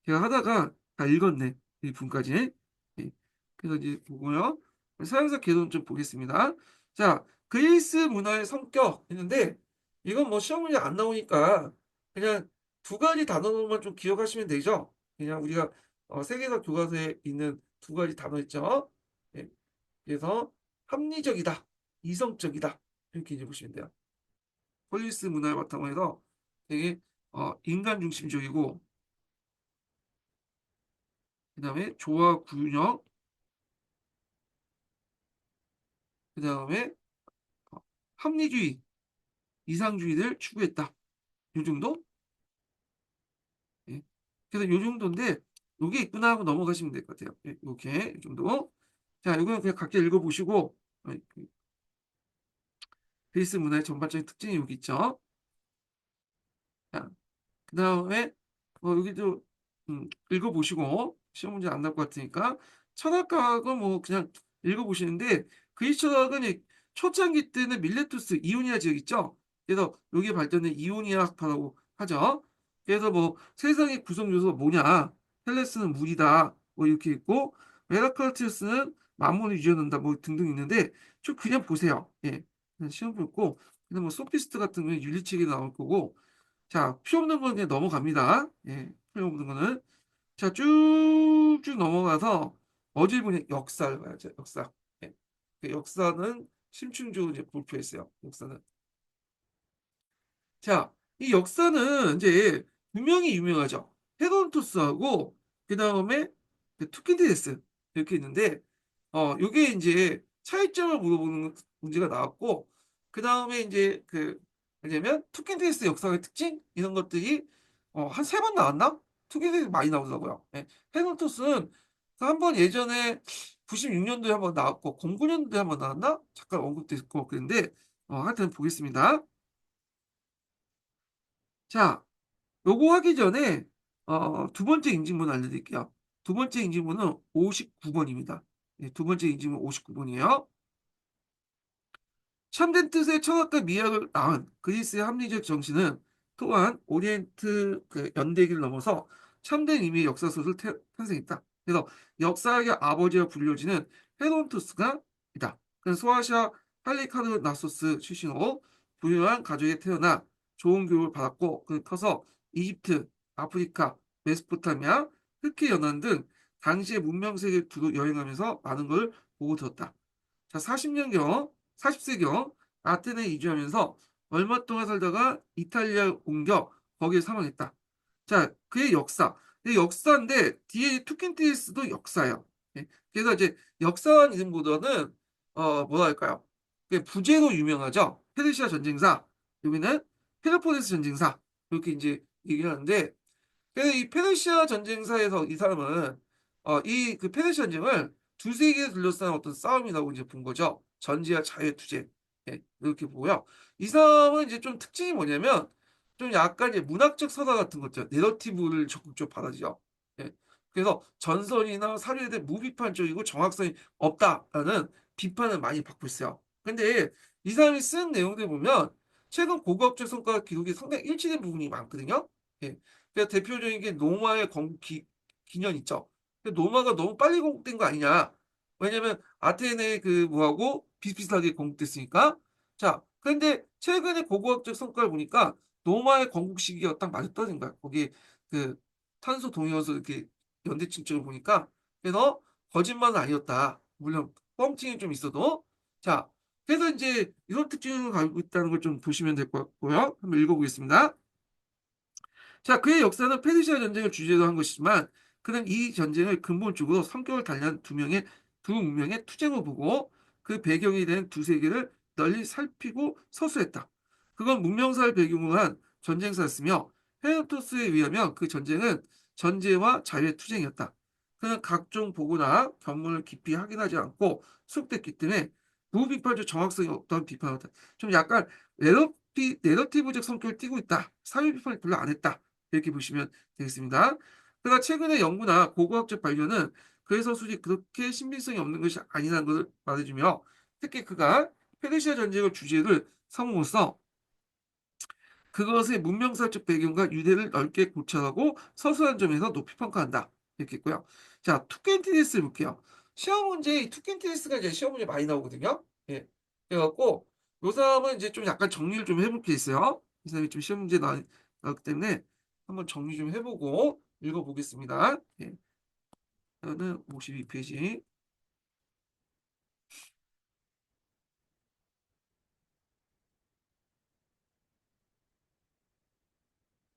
제가 하다가 다 읽었네. 이 분까지. 예. 그래서 이제 보고요. 사용사 개론 좀 보겠습니다. 자, 그리스 문화의 성격 했는데 이건 뭐 시험 문제 안 나오니까 그냥 두 가지 단어로만 좀 기억하시면 되죠. 그냥 우리가 세계사 교과서에 있는 두 가지 단어 있죠. 예. 그래서 합리적이다, 이성적이다 이렇게 이제 보시면 돼요. 폴리스 문화를 바탕으로 해서 되게 인간 중심적이고 그다음에 조화 구윤형 그다음에 어, 합리주의, 이상주의를 추구했다. 요 정도? 예. 그래서 요 정도인데 요게 있구나 하고 넘어가시면 될 것 같아요. 예, 이렇게 이 정도. 자, 이거는 그냥 각자 읽어보시고 그 그리스 문화의 전반적인 특징이 여기 있죠. 자, 그다음에 여기도 읽어보시고 시험 문제 안 나올 것 같으니까 철학과학은 뭐 그냥 읽어보시는데 그리스 철학은 이 초창기 때는 밀레투스 이오니아 지역 있죠. 그래서 여기에 발전된 이오니아 학파라고 하죠. 그래서 뭐 세상의 구성 요소가 뭐냐? 헬레스는 물이다. 뭐 이렇게 있고 메라클라티우스는 만물을 유지한다. 뭐 등등 있는데 좀 그냥 보세요. 예, 그냥 시험 볼고 근데 뭐 소피스트 같은 경우는 윤리책이 나올 거고 자, 필요 없는 건 그냥 넘어갑니다. 예, 필요 없는 거는. 자, 쭉쭉 넘어가서 어딜 보냐? 역사를 봐야죠, 역사. 예. 그 역사는 심층적으로 이제 볼표했어요, 역사는. 자, 이 역사는 이제 두 명이 유명하죠. 헤로도토스하고 그 다음에 투키디데스 이렇게 있는데 요게 이제 차이점을 물어보는 문제가 나왔고, 그다음에 이제 뭐냐면 투킨테이스 역사의 특징 이런 것들이 한 세 번 나왔나? 투킨테이스 많이 나오더라고요. 예. 페노토스는 한 번 예전에 96년도에 한 번 나왔고 09년도에 한 번 나왔나? 잠깐 언급됐고 그랬는데 하여튼 보겠습니다. 자, 요거 하기 전에 두 번째 인증문 알려드릴게요. 두 번째 인증문은 59번입니다. 두 번째 인증문 59번이에요. 참된 뜻의 철학과 미학을 낳은 그리스의 합리적 정신은 또한 오리엔트 연대기를 넘어서 참된 의미의 역사소를 탄생했다. 그래서 역사학의 아버지라 불려지는 헤로도토스가 있다. 그래서 소아시아 할리카르나소스 출신으로 부유한 가족에 태어나 좋은 교육을 받았고 커서 이집트, 아프리카, 메소포타미아, 흑해 연안 등 당시의 문명 세계를 두루 여행하면서 많은 걸 보고 들었다. 자, 40년경, 40세경 아테네에 이주하면서 얼마 동안 살다가 이탈리아 옮겨 거기에 사망했다. 자, 그의 역사. 이 역사인데 뒤에 투킨티스도 역사예요. 예. 그래서 이제 역사한 이름보다는 뭐랄까요? 부제로 유명하죠. 페르시아 전쟁사, 여기는 펠로포네스 전쟁사 이렇게 이제 얘기하는데 그래서 이 페르시아 전쟁사에서 이 사람은 이 페르시아 전쟁을 두 세계에 둘러싼 어떤 싸움이라고 이제 본 거죠. 전제와 자유의 투쟁. 예, 이렇게 보고요. 이 사람은 이제 좀 특징이 뭐냐면 좀 약간 이제 문학적 서사 같은 것죠. 내러티브를 적극적으로 받아들여. 예. 그래서 전설이나 사료에 대한 무비판적이고 정확성이 없다라는 비판을 많이 받고 있어요. 근데 이 사람이 쓴 내용들 보면 최근 고고학적 성과 기록이 상당히 일치된 부분이 많거든요. 예. 그래서 대표적인 게 노마의 기년 있죠. 노마가 너무 빨리 건국된 거 아니냐. 왜냐면 아테네 뭐하고 비슷비슷하게 건국됐으니까. 자, 그런데 최근에 고고학적 성과를 보니까 노마의 건국 시기가 딱 맞았다는 거야. 거기에 그 탄소 동위원소 이렇게 연대 측정을 보니까. 그래서 거짓말은 아니었다. 물론 뻥튀기 좀 있어도. 자, 그래서 이제 이런 특징을 가지고 있다는 걸 좀 보시면 될 것 같고요. 한번 읽어보겠습니다. 자, 그의 역사는 페르시아 전쟁을 주제로 한 것이지만 그는 이 전쟁을 근본적으로 성격을 달리한 두 문명의 투쟁으로 보고 그 배경이 된 두 세계를 널리 살피고 서술했다. 그건 문명사를 배경으로 한 전쟁사였으며 헤로토스에 의하면 그 전쟁은 전제와 자유의 투쟁이었다. 그는 각종 보고나 견문을 깊이 확인하지 않고 수록됐기 때문에 무비판적 정확성이 없다는 비판을 한다. 좀 약간 내러티브적 성격을 띠고 있다. 사회 비판을 별로 안 했다. 이렇게 보시면 되겠습니다. 그러나 최근의 연구나 고고학적 발견은 그의 서술이 그렇게 신빙성이 없는 것이 아니라는 것을 말해주며 특히 그가 페르시아 전쟁을 주제를 삼음으로써 그것의 문명사적 배경과 유대를 넓게 고찰하고 서술한 점에서 높이 평가한다. 이렇게 했고요. 자, 투켄티데스 볼게요. 시험 문제, 이 투켄티데스가 이제 시험 문제 많이 나오거든요. 예. 그래갖고, 요 사람은 이제 좀 약간 정리를 좀 해볼 게 있어요. 이 사람이 좀 시험 문제 나왔기 때문에 한번 정리 좀 해보고 읽어보겠습니다. 예. 저는 52페이지.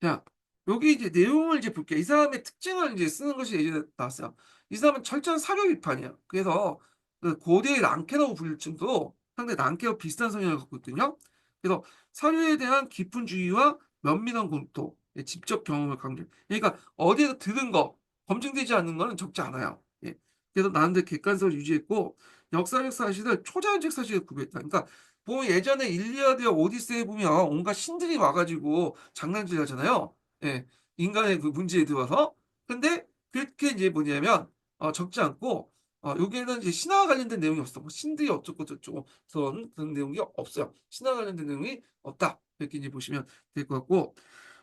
자, 여기 이제 내용을 이제 볼게요. 이 사람의 특징을 이제 쓰는 것이 예전에 나왔어요. 이 사람은 철저한 사료 비판이에요. 그래서 그 고대의 랑케라고 불릴 정도로 상당히 랑케와 비슷한 성향을 갖고 있거든요. 그래서 사료에 대한 깊은 주의와 면밀한 검토, 예, 직접 경험을 강조. 그러니까 어디에서 들은 거, 검증되지 않는 거는 적지 않아요. 예. 그래서 나름대로 객관성을 유지했고 역사적 사실을 초자연적 사실을 구별했다. 그러니까 뭐 예전에 일리아드와 오디세이에 보면 온갖 신들이 와가지고 장난질 하잖아요. 예, 인간의 그 문제에 들어서. 근데 그렇게 이제 뭐냐면 적지 않고 여기에는 이제 신화와 관련된 내용이 없어. 뭐 신들이 어쩌고 저쩌고 그런 내용이 없어요. 신화 관련된 내용이 없다. 이렇게 이제 보시면 될 것 같고.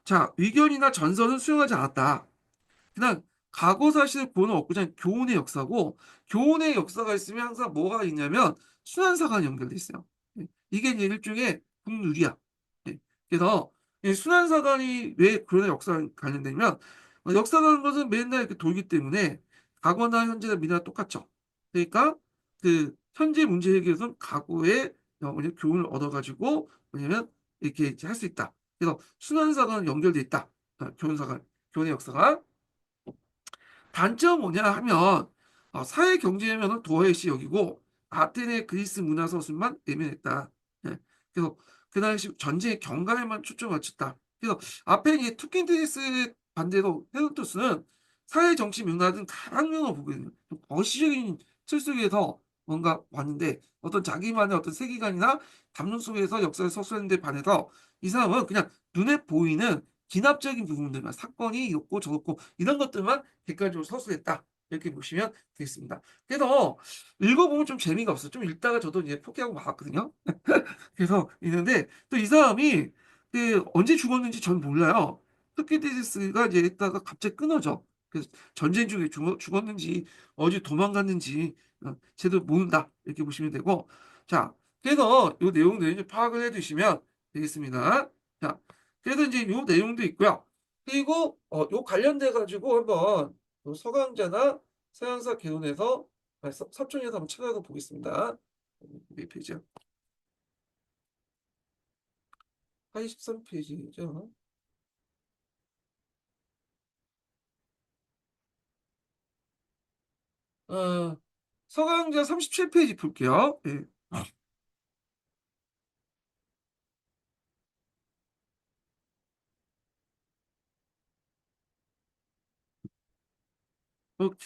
자, 의견이나 전설은 수용하지 않았다. 그냥 과거 사실을 보는 얻고자 교훈의 역사고 교훈의 역사가 있으면 항상 뭐가 있냐면 순환사가 연결돼 있어요. 예, 이게 이제 일종의 국룰이야. 예, 그래서 이 순환사관이 왜 그런 역사가 관련되냐면 역사라는 것은 맨날 이렇게 돌기 때문에 과거나 현재나 미래나 똑같죠. 그러니까 현재 문제 해결에서는 과거의 뭐냐, 교훈을 얻어가지고 뭐냐면 이렇게 할 수 있다. 그래서 순환사관은 연결돼 있다. 교훈의 역사가 단점 뭐냐 하면 사회 경제면은 도어헤시 여기고 아테네 그리스 문화 서술만 예민했다. 예. 그래서 그 당시 전쟁의 경과에만 초점을 맞췄다. 그래서 앞에 이 투킨디스 반대로 헤로도스는 사회 정치 문화 등 다방면으로 보거든요. 좀 거시적인 틀 속에서 뭔가 왔는데 어떤 자기만의 어떤 세계관이나 담론 속에서 역사를 서술하는 데 반해서 이 사람은 그냥 눈에 보이는 기납적인 부분들만 사건이 이렇고 저렇고 이런 것들만 객관적으로 서술했다. 이렇게 보시면 되겠습니다. 그래서 읽어보면 좀 재미가 없어요. 좀 읽다가 저도 이제 포기하고 말았거든요. 그래서 있는데 또 이 사람이 그 언제 죽었는지 전 몰라요. 투키디디스가 이제 있다가 갑자기 끊어져. 그래서 전쟁 중에 죽었는지 어디 도망갔는지 제대로 모른다 이렇게 보시면 되고 자 그래서 이 내용들 이제 파악을 해두시면 되겠습니다. 자 그래서 이제 이 내용도 있고요. 그리고 요 관련돼 가지고 한번 요 서강자나 서양사 개론에서 서총에서 한번 찾아서 보겠습니다. 몇 페이지야? 83페이지죠. 어, 서강자 37페이지 볼게요. 예.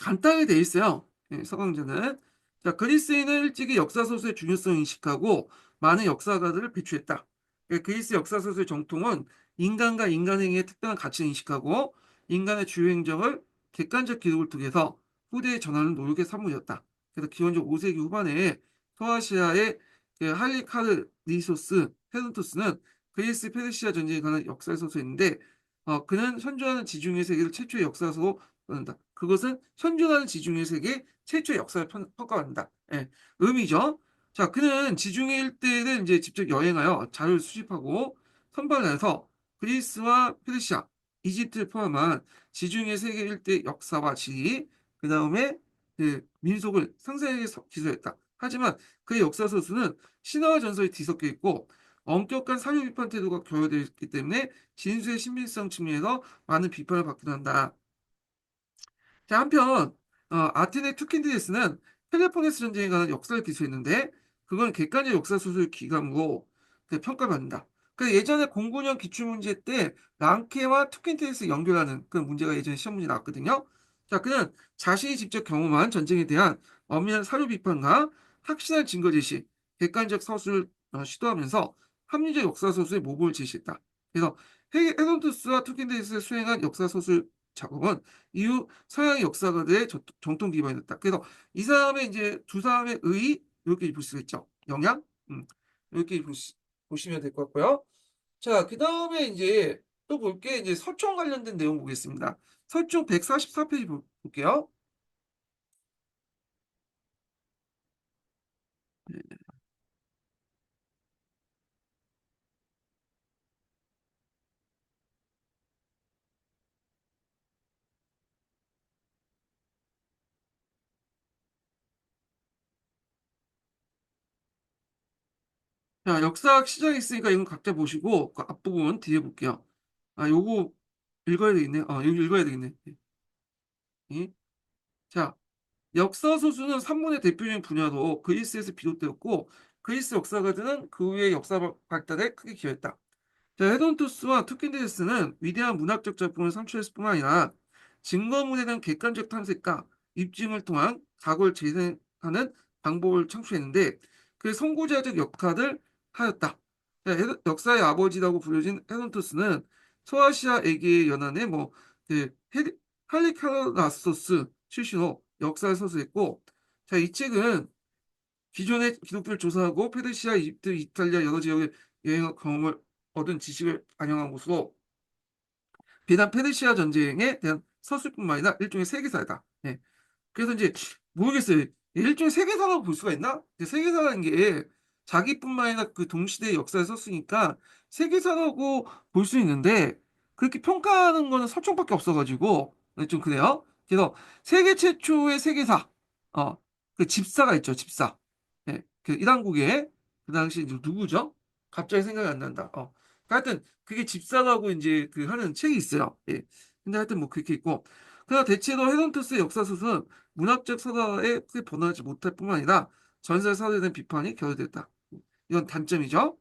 간단하게 돼 있어요. 예, 서강자는. 자, 그리스인은 일찍이 역사소설의 중요성을 인식하고 많은 역사가들을 배출했다. 그리스 역사소설의 정통은 인간과 인간행위의 특별한 가치를 인식하고 인간의 주요 행정을 객관적 기록을 통해서 후대에 전하는 노력의 산물이었다. 그래서 기원전 5세기 후반에 소아시아의 그 할리카르니소스 헤르토스는 그리스 페르시아 전쟁에 관한 역사 소설인데 그는 현존하는 지중해 세계를 최초의 역사서로 한다. 그것은 현존하는 지중해 세계 최초의 역사를 평가한다. 예, 의미죠. 자, 그는 지중해 일대를 이제 직접 여행하여 자료를 수집하고 선발해서 그리스와 페르시아, 이집트를 포함한 지중해 세계 일대 역사와 지리, 그 다음에 그 민속을 상세하게 기술했다. 하지만 그의 역사 소수는 신화와 전설이 뒤섞여 있고 엄격한 사료 비판 태도가 결여되어 있기 때문에 진수의 신빙성 측면에서 많은 비판을 받기도 한다. 자, 한편 아테네 투킨디데스는 펠로폰네스 전쟁에 관한 역사를 기술했는데 그건 객관적 역사 소설 기관으로 평가받는다. 그 예전에 09년 기출문제 때 랑케와 투킨디데스 연결하는 그 문제가 예전에 시험 문제 나왔거든요. 자, 그는 자신이 직접 경험한 전쟁에 대한 엄밀한 사료 비판과 확실한 증거 제시, 객관적 서술을 시도하면서 합리적 역사 소설의 모범을 제시했다. 그래서 헤로도스와 투킨디데스가 수행한 역사 소설 작업은 이후 서양 역사가들의 정통 기반이었다. 그래서 이 사람의 이제 두 사람의 이렇게 볼 수가 있죠. 영향 이렇게 보시면 될 것 같고요. 자, 그 다음에 이제 또 볼게 이제 서총 관련된 내용 보겠습니다. 서총 144페이지 볼게요. 자, 역사학 시작이 있으니까 이건 각자 보시고 그 앞부분 뒤에 볼게요. 요거 읽어야 되겠네. 이거 읽어야 되겠네. 예. 자, 역사 소수는 3분의 대표적인 분야로 그리스에서 비롯되었고 그리스 역사가들은 그 후의 역사 발달에 크게 기여했다. 자, 헤돈토스와 투킨디데스는 위대한 문학적 작품을 창출했을 뿐만 아니라 증거물에 대한 객관적 탐색과 입증을 통한 각을 재생하는 방법을 창출했는데 그 선구자적 역할을 하였다. 자, 역사의 아버지라고 불려진 헤돈토스는 소아시아 에게의 연안에 그 할리카라소스 출신으로 역사를 서술했고 자, 이 책은 기존의 기독교를 조사하고 페르시아, 이집트, 이탈리아 여러 지역의 여행 경험을 얻은 지식을 반영한 것으로 비단 페르시아 전쟁에 대한 서술뿐만 아니라 일종의 세계사이다. 예. 그래서 이제 모르겠어요. 일종의 세계사라고 볼 수가 있나? 세계사라는 게 자기뿐만 아니라 그 동시대의 역사를 썼으니까 세계사라고 볼 수 있는데 그렇게 평가하는 거는 서총밖에 없어가지고 좀 그래요. 그래서 세계 최초의 세계사, 그 집사가 있죠, 집사. 예, 그 이란국의 그 당시 누구죠? 갑자기 생각이 안 난다. 하여튼 그게 집사라고 이제 그 하는 책이 있어요. 예. 근데 하여튼 뭐 그렇게 있고 그러나 대체로 헤론토스의 역사서는 문학적 서사에 크게 번원하지 못할 뿐만 아니라 전설 사회에 대한 비판이 결여됐다. 이건 단점이죠.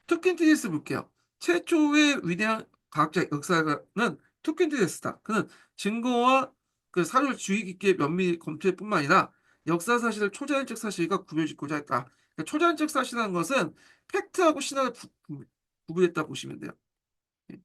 투킨티디스 볼게요. 최초의 위대한 과학자 역사가는 투킨티디스다. 그는 증거와 그 사료를 주의 깊게 면밀히 검토할 뿐만 아니라 역사 사실을 초자연적 사실과 구별짓고자 했다. 그러니까 초자연적 사실이라는 것은 팩트하고 신화를 구분했다 보시면 돼요. 예.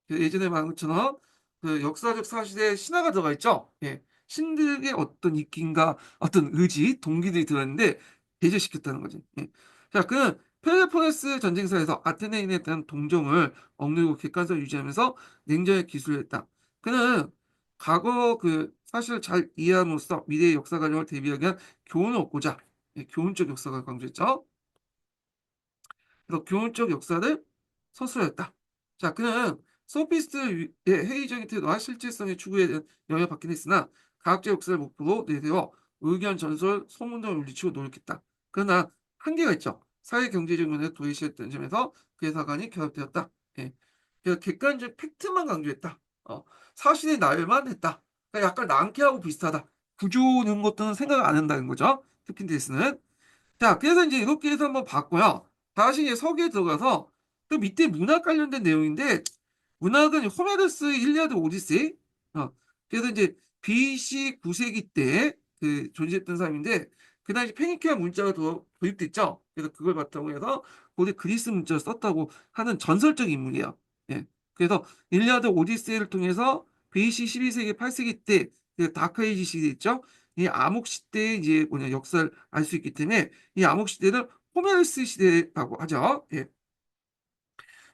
그 예전에 말한 것처럼 그 역사적 사실에 신화가 들어가 있죠. 예. 신들의 어떤 입김과 어떤 의지, 동기들이 들어있는데 배제시켰다는 거지. 예. 자, 그는 펠로폰네스 전쟁사에서 아테네인에 대한 동정을 억누르고 객관성을 유지하면서 냉정하게 기술을 했다. 그는 과거 그 사실을 잘 이해함으로써 미래의 역사 과정을 대비하기 위한 교훈을 얻고자 예, 교훈적 역사가 강조했죠. 그래서 교훈적 역사를 서술했다. 자, 그는 소피스트의 회의적인 태도와 실질성의 추구에 대한 영향을 받긴 했으나 과학적 역사를 목표로 내세워 의견, 전설, 소문 등을 물리치고 노력했다. 그러나 한계가 있죠. 사회 경제적 면에서 도외시했던 점에서 그의 사관이 결합되었다. 예. 그래서 객관적 팩트만 강조했다. 사실의 날만 했다. 그러니까 약간 낭패하고 비슷하다. 구조 이런 것들은 생각을 안 한다는 거죠. 투킨디스는. 자, 그래서 이제 이렇게 해서 한번 봤고요. 다시 이제 서기에 들어가서 또 밑에 문학 관련된 내용인데 문학은 호메로스 일리아드 오디세이. 그래서 이제 BC 9세기 때 그 존재했던 사람인데 그 당시 페니키아 문자가 도입됐죠. 그래서 그걸 바탕으로 해서 고대 그리스 문자를 썼다고 하는 전설적 인물이에요. 예. 그래서 일리아드 오디세이를 통해서 BC 12세기 8세기 때 그 다크에이지 시대 있죠. 이 암흑 시대의 이제 뭐냐 역사를 알 수 있기 때문에 이 암흑 시대를 호메로스 시대라고 하죠. 예.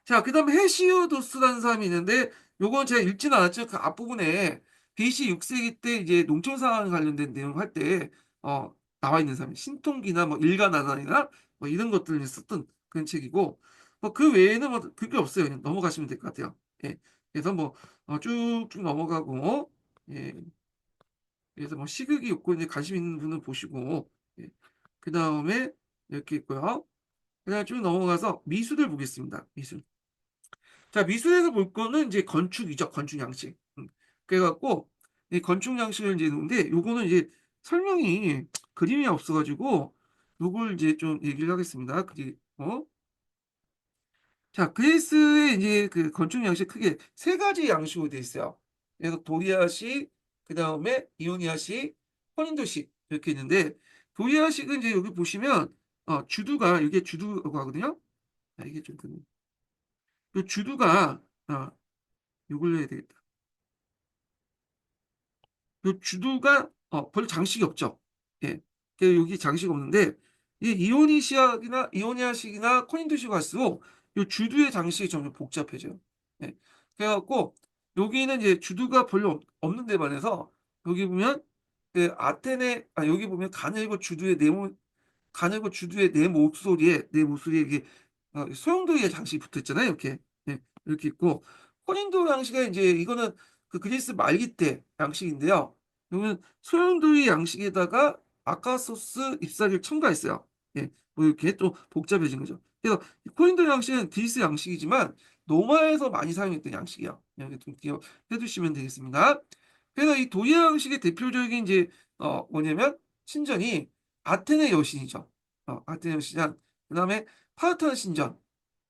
자, 그다음에 헤시오도스라는 사람이 있는데 요건 제가 읽지는 않았지만 그 앞부분에 BC 6세기 때 이제 농촌 상황 관련된 내용 할 때 나와 있는 사람이 신통기나 뭐 일가나나이나 뭐 이런 것들을 썼던 그런 책이고 뭐 그 외에는 뭐 그게 없어요. 그냥 넘어가시면 될 것 같아요. 예. 그래서 뭐 쭉쭉 넘어가고 예. 그래서 뭐 시극이 있고 이제 관심 있는 분은 보시고 예. 그다음에 이렇게 있고요. 그다음에 쭉 넘어가서 미술을 보겠습니다. 미술. 자, 미술에서 볼 거는 이제 건축이죠. 건축 양식. 그래갖고 이 건축 양식을 이제 놓는데 요거는 이제 설명이 그림이 없어가지고 요걸 이제 좀 얘기를 하겠습니다. 자, 그리스의 이제 그 건축 양식 크게 세 가지 양식으로 되어 있어요. 그래서 도리아식, 그 다음에 이오니아식, 혼인도식 이렇게 있는데 도리아식은 이제 여기 보시면 주두가 이게 주두라고 하거든요. 자, 이게 좀 요 주두가 요걸 해야 되겠다. 요 주두가 별로 장식이 없죠. 예. 그래서 여기 장식 없는데 이 이오니시아식이나 이오니아식이나 코닌도식 갈수록 요 주두의 장식이 점점 복잡해져요. 예. 그래갖고 여기는 이제 주두가 별로 없는 데 반해서 여기 보면 그 아테네 여기 보면 가늘고 주두의 네모 가늘고 주두의 내 목소리에 이게 소용돌이의 장식이 붙어 있잖아요. 이렇게 예, 이렇게 있고 혼인도 양식은 이제 이거는 그 그리스 말기 때 양식인데요. 이거는 소용돌이 양식에다가 아카소스 잎사귀를 첨가했어요. 예, 뭐 이렇게 또 복잡해진 거죠. 그래서 혼인도 양식은 그리스 양식이지만 로마에서 많이 사용했던 양식이에요. 여기 좀 기억해 두시면 되겠습니다. 그래서 이 도예 양식의 대표적인 이제 뭐냐면 신전이 아테네 여신이죠. 아테네 여신이랑 그다음에 파르타는 신전,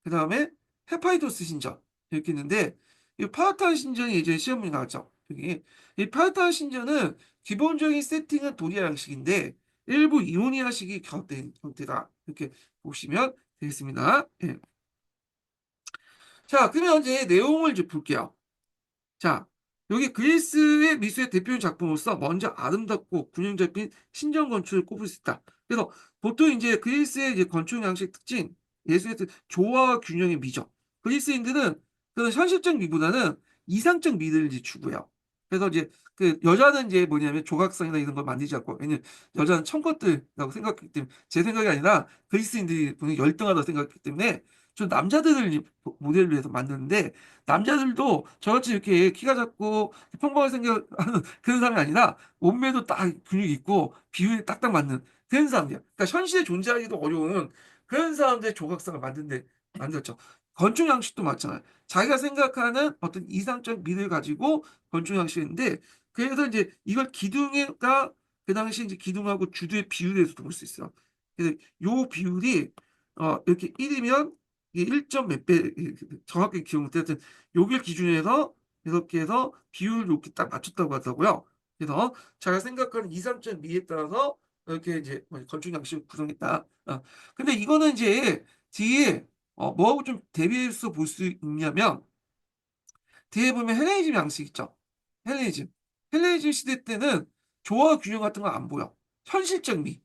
그다음에 헤파이토스 신전 이렇게 있는데 이 파르타는 신전이 예전에 시험 문제 나왔죠. 여기 이 파르타는 신전은 기본적인 세팅은 도리아 양식인데 일부 이오니아식이 곁된 형태다. 이렇게 보시면 되겠습니다. 예. 자, 그러면 이제 내용을 이제 볼게요. 자, 여기 그리스의 미술의 대표적인 작품으로서 먼저 아름답고 균형 잡힌 신전 건축을 꼽을 수 있다. 그래서 보통 이제 그리스의 이제 건축 양식 특징, 예술의 조화와 균형의 미죠. 그리스인들은 그런 현실적 미보다는 이상적 미를 이제 추구해요. 그래서 이제 그 여자는 이제 뭐냐면 조각상이나 이런 걸 만들지 않고 왜냐면 여자는 청것들이라고 생각했기 때문에 제 생각이 아니라 그리스인들이 보는 열등하다고 생각했기 때문에 좀 남자들을 이제 모델로 해서 만드는데 남자들도 저같이 이렇게 키가 작고 평범하게 생겨하는 그런 사람이 아니라 몸매도 딱 근육이 있고 비율이 딱딱 맞는 그런 사람이야. 그러니까 현실에 존재하기도 어려운 그런 사람들의 조각상을 만드는데 만들었죠. 건축 양식도 맞잖아요. 자기가 생각하는 어떤 이상적 미를 가지고 건축 양식인데, 그래서 이제 이걸 기둥가 그 당시 이제 기둥하고 주두의 비율에서도 볼 수 있어요. 그래서 요 비율이 이렇게 1이면 이게 1점 몇 배, 정확하게 기억 못해. 하여튼 요길 기준에서 이렇게 해서 비율을 이렇게 딱 맞췄다고 하더라고요. 그래서 자기가 생각하는 이상적 미에 따라서 이렇게 이제 건축 양식을 구성했다. 근데 이거는 이제 뒤에 뭐하고 좀 대비해서 볼 수 있냐면, 뒤에 보면 헬레니즘 양식 있죠. 헬레니즘. 헬레니즘 시대 때는 조화 균형 같은 거 안 보여. 현실적 미,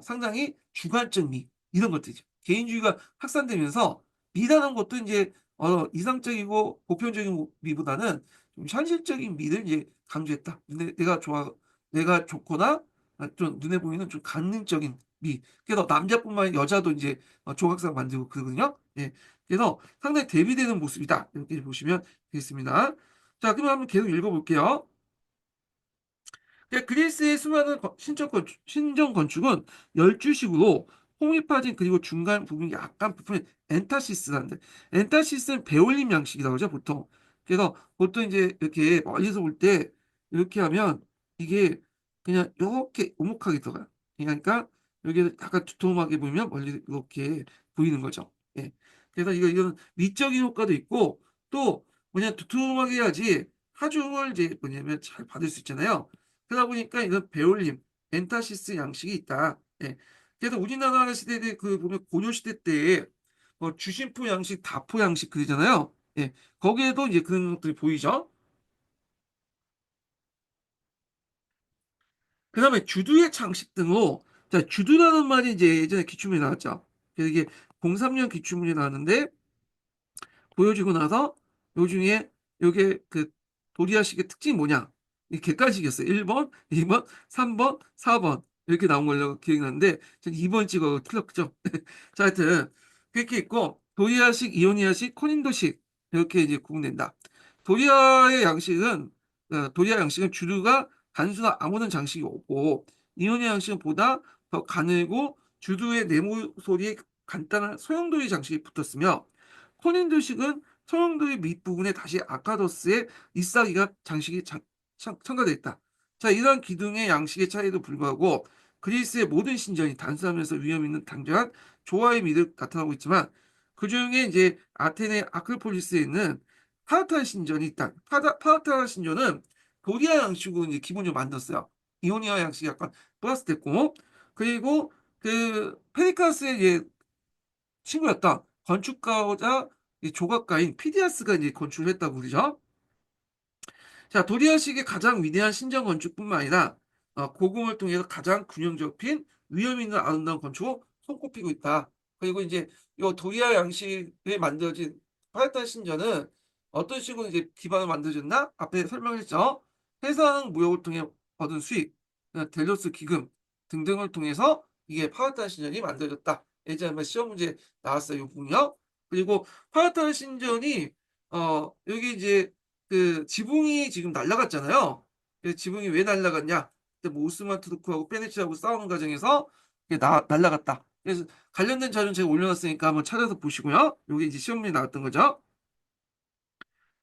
상당히 주관적 미, 이런 것들이죠. 개인주의가 확산되면서 미라는 것도 이제 이상적이고 보편적인 미보다는 좀 현실적인 미를 이제 강조했다. 내가 좋거나 좀 눈에 보이는 좀 감능적인 미. 그래서 남자뿐만 아니라 여자도 이제 조각상 만들고 그러거든요. 예. 그래서 상당히 대비되는 모습이다. 이렇게 보시면 되겠습니다. 자, 그럼 한번 계속 읽어볼게요. 그리스의 수많은 신정 건축은 열주식으로 홈이 파진 그리고 중간 부분이 약간 부품이 엔타시스라는데, 엔타시스는 배올림 양식이라고 하죠 보통. 그래서 보통 이제 이렇게 멀리서 볼 때 이렇게 하면 이게 그냥 이렇게 오목하게 들어가요. 그러니까 여기 약간 두툼하게 보이면 멀리 이렇게 보이는 거죠. 예. 그래서 이건 미적인 효과도 있고, 또 뭐냐, 두툼하게 해야지 하중을 이제 뭐냐면 잘 받을 수 있잖아요. 그러다 보니까 이런 배올림, 엔타시스 양식이 있다. 예. 그래서 우리나라 시대에 보면 고려 시대 때 주신포 양식, 다포 양식 그러잖아요. 예. 거기에도 이제 그런 것들이 보이죠. 그다음에 주두의 창식 등으로, 자, 주두라는 말이 이제 예전에 기출문에 나왔죠. 그래서 이게 03년 기출문에 나왔는데, 보여주고 나서 요 중에 요게 그 도리아식의 특징이 뭐냐? 이 객관식이었어요. 1번, 2번, 3번, 4번 이렇게 나온 걸로 기억나는데 전 2번 찍어 틀렸죠. 자, 하여튼 그렇게 있고, 도리아식, 이오니아식, 코닌도식 이렇게 이제 구분된다. 도리아 양식은 주류가 단순한 아무런 장식이 없고, 이오니아 양식은 보다 더 가늘고 주두의 네모 소리에 간단한 소용돌이 장식이 붙었으며, 코닌도식은 소용돌이 밑부분에 다시 아카도스의 잎사귀가 장식이 첨가되어 있다. 자, 이러한 기둥의 양식의 차이에도 불구하고 그리스의 모든 신전이 단순하면서 위험 있는 당장한 조화의 미를 나타나고 있지만, 그 중에 이제 아테네 아크로폴리스에 있는 파르타 신전이 있다. 파르타 신전은 도리아 양식으로 이제 기본적으로 만들었어요. 이오니아 양식이 약간 플러스 됐고, 그리고 그 페리카스의 친구였던 건축가자 조각가인 피디아스가 이제 건축을 했다고 그러죠. 자, 도리아식의 가장 위대한 신전 건축뿐만 아니라 고궁을 통해서 가장 균형 잡힌 위험 있는 아름다운 건축으로 손꼽히고 있다. 그리고 이제 이 도리아 양식에 만들어진 파르타 신전은 어떤 식으로 이제 기반을 만들어졌나? 앞에 설명했죠. 해상 무역을 통해 얻은 수익, 델로스 기금 등등을 통해서 이게 파르타 신전이 만들어졌다. 예전에 한번 시험 문제 나왔어요, 이 부분이요. 그리고 파르타 신전이 여기 이제 그 지붕이 지금 날라갔잖아요. 그래서 지붕이 왜 날라갔냐? 그때 뭐 오스만 투르크하고 페르시아하고 싸우는 과정에서 이게 날라갔다. 그래서 관련된 자료는 제가 올려놨으니까 한번 찾아서 보시고요. 요게 이제 시험에 나왔던 거죠.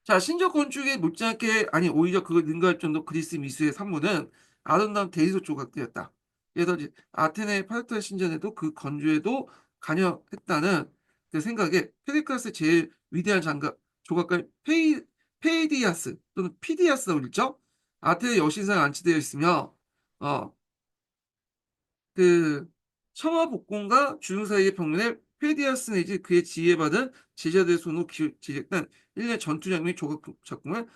자, 신적 건축에 못지않게, 아니 오히려 그걸 능가할 정도 그리스 미술의 산물은 아름다운 대리석 조각들이었다. 그래서 이제 아테네 파르타 신전에도 그 건조에도 관여했다는 그 생각에 페리클라스의 제일 위대한 장가 조각가 페이디아스 또는 피디아스라고 읽죠. 아테네 여신상에 안치되어 있으며 어, 그 청화복궁과 주릉 사이의 벽면에 페디아스 내지 그의 지혜받은 제자들의 손으로 제작된 일련의 전투 장면의 조각 작품을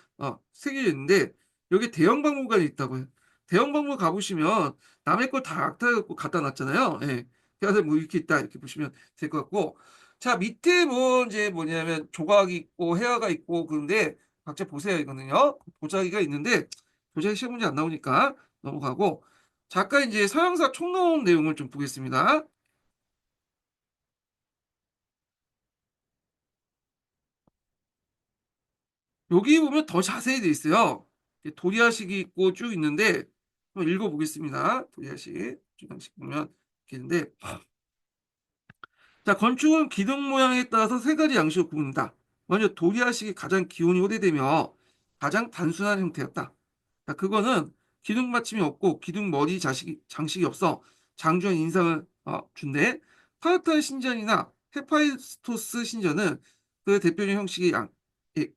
새겨져 있는데, 여기 대형 박물관이 있다고 해요. 대형 박물관 가보시면 남의 걸 다 악탈해갖고 갖다 놨잖아요. 예. 그래서 뭐 이렇게 있다 이렇게 보시면 될 것 같고, 자, 밑에 뭐 이제 뭐냐면 조각이 있고 해화가 있고 그런데 각자 보세요. 이거는요 보자기가 있는데 도저히 시험 문제 안 나오니까 넘어가고, 잠깐 이제 서양사 총론 내용을 좀 보겠습니다. 여기 보면 더 자세히 돼 있어요. 도리아식이 있고 쭉 있는데 한번 읽어보겠습니다. 도리아식, 주장식 보면 이렇게 있는데, 자, 건축은 기둥 모양에 따라서 세 가지 양식으로 구분된다. 먼저 도리아식이 가장 기원이 오래되며 가장 단순한 형태였다. 자, 그거는 기둥 받침이 없고 기둥 머리 장식이 없어 장중한 인상을 준대. 파르타의 신전이나 헤파이스토스 신전은 그 대표적인 형식이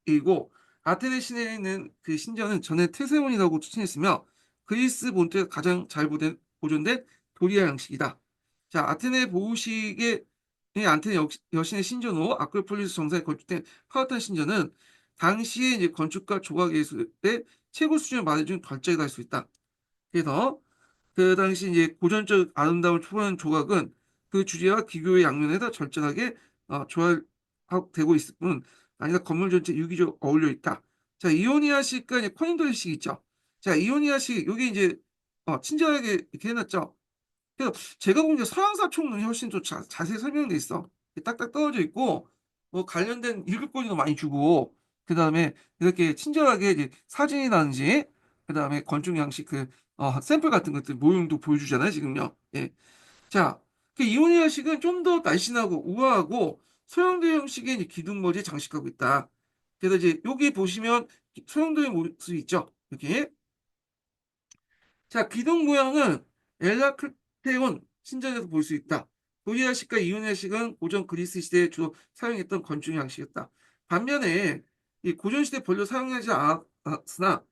이고 아테네 시내에 있는 그 신전은 전에 테세온이라고 추천했으며 그리스 본토에 가장 잘 보존된 도리아 양식이다. 자, 아테네 보호식의 이 안테네 여신의 신전으로 아크로폴리스 정상에 건축된 파르타 신전은 당시에 이제 건축가 조각 예술의 최고 수준을 말해준 걸작이다 할 수 있다. 그래서 그 당시 이제 고전적 아름다움을 초월하는 조각은 그 주제와 기교의 양면에다 절절하게 조합되고 있을 뿐 아니라 건물 전체 유기적으로 어울려 있다. 자, 이오니아식과 이제 코닌도식 있죠. 자, 이오니아식 여기 이제 친절하게 이렇게 해놨죠. 그래서 제가 보기엔 서양사 총은 훨씬 더 자세히 설명돼 있어. 딱딱 떨어져 있고 뭐 관련된 읽을거리도 많이 주고 그 다음에 이렇게 친절하게 이제 사진이라든지 그 다음에 건축 양식 그 샘플 같은 것들 모형도 보여주잖아요 지금요. 예. 자, 그 이오니아식은 좀 더 날씬하고 우아하고 소형도 형식의 이제 기둥머리에 장식하고 있다. 그래서 이제 여기 보시면 소형도의 모습이 있죠. 이렇게 자, 기둥 모양은 엘라크테온 신전에서 볼 수 있다. 도리아식과 이오니아식은 고전 그리스 시대에 주로 사용했던 건축 양식이었다. 반면에 이 고전 시대 본래 사용하지 않았으나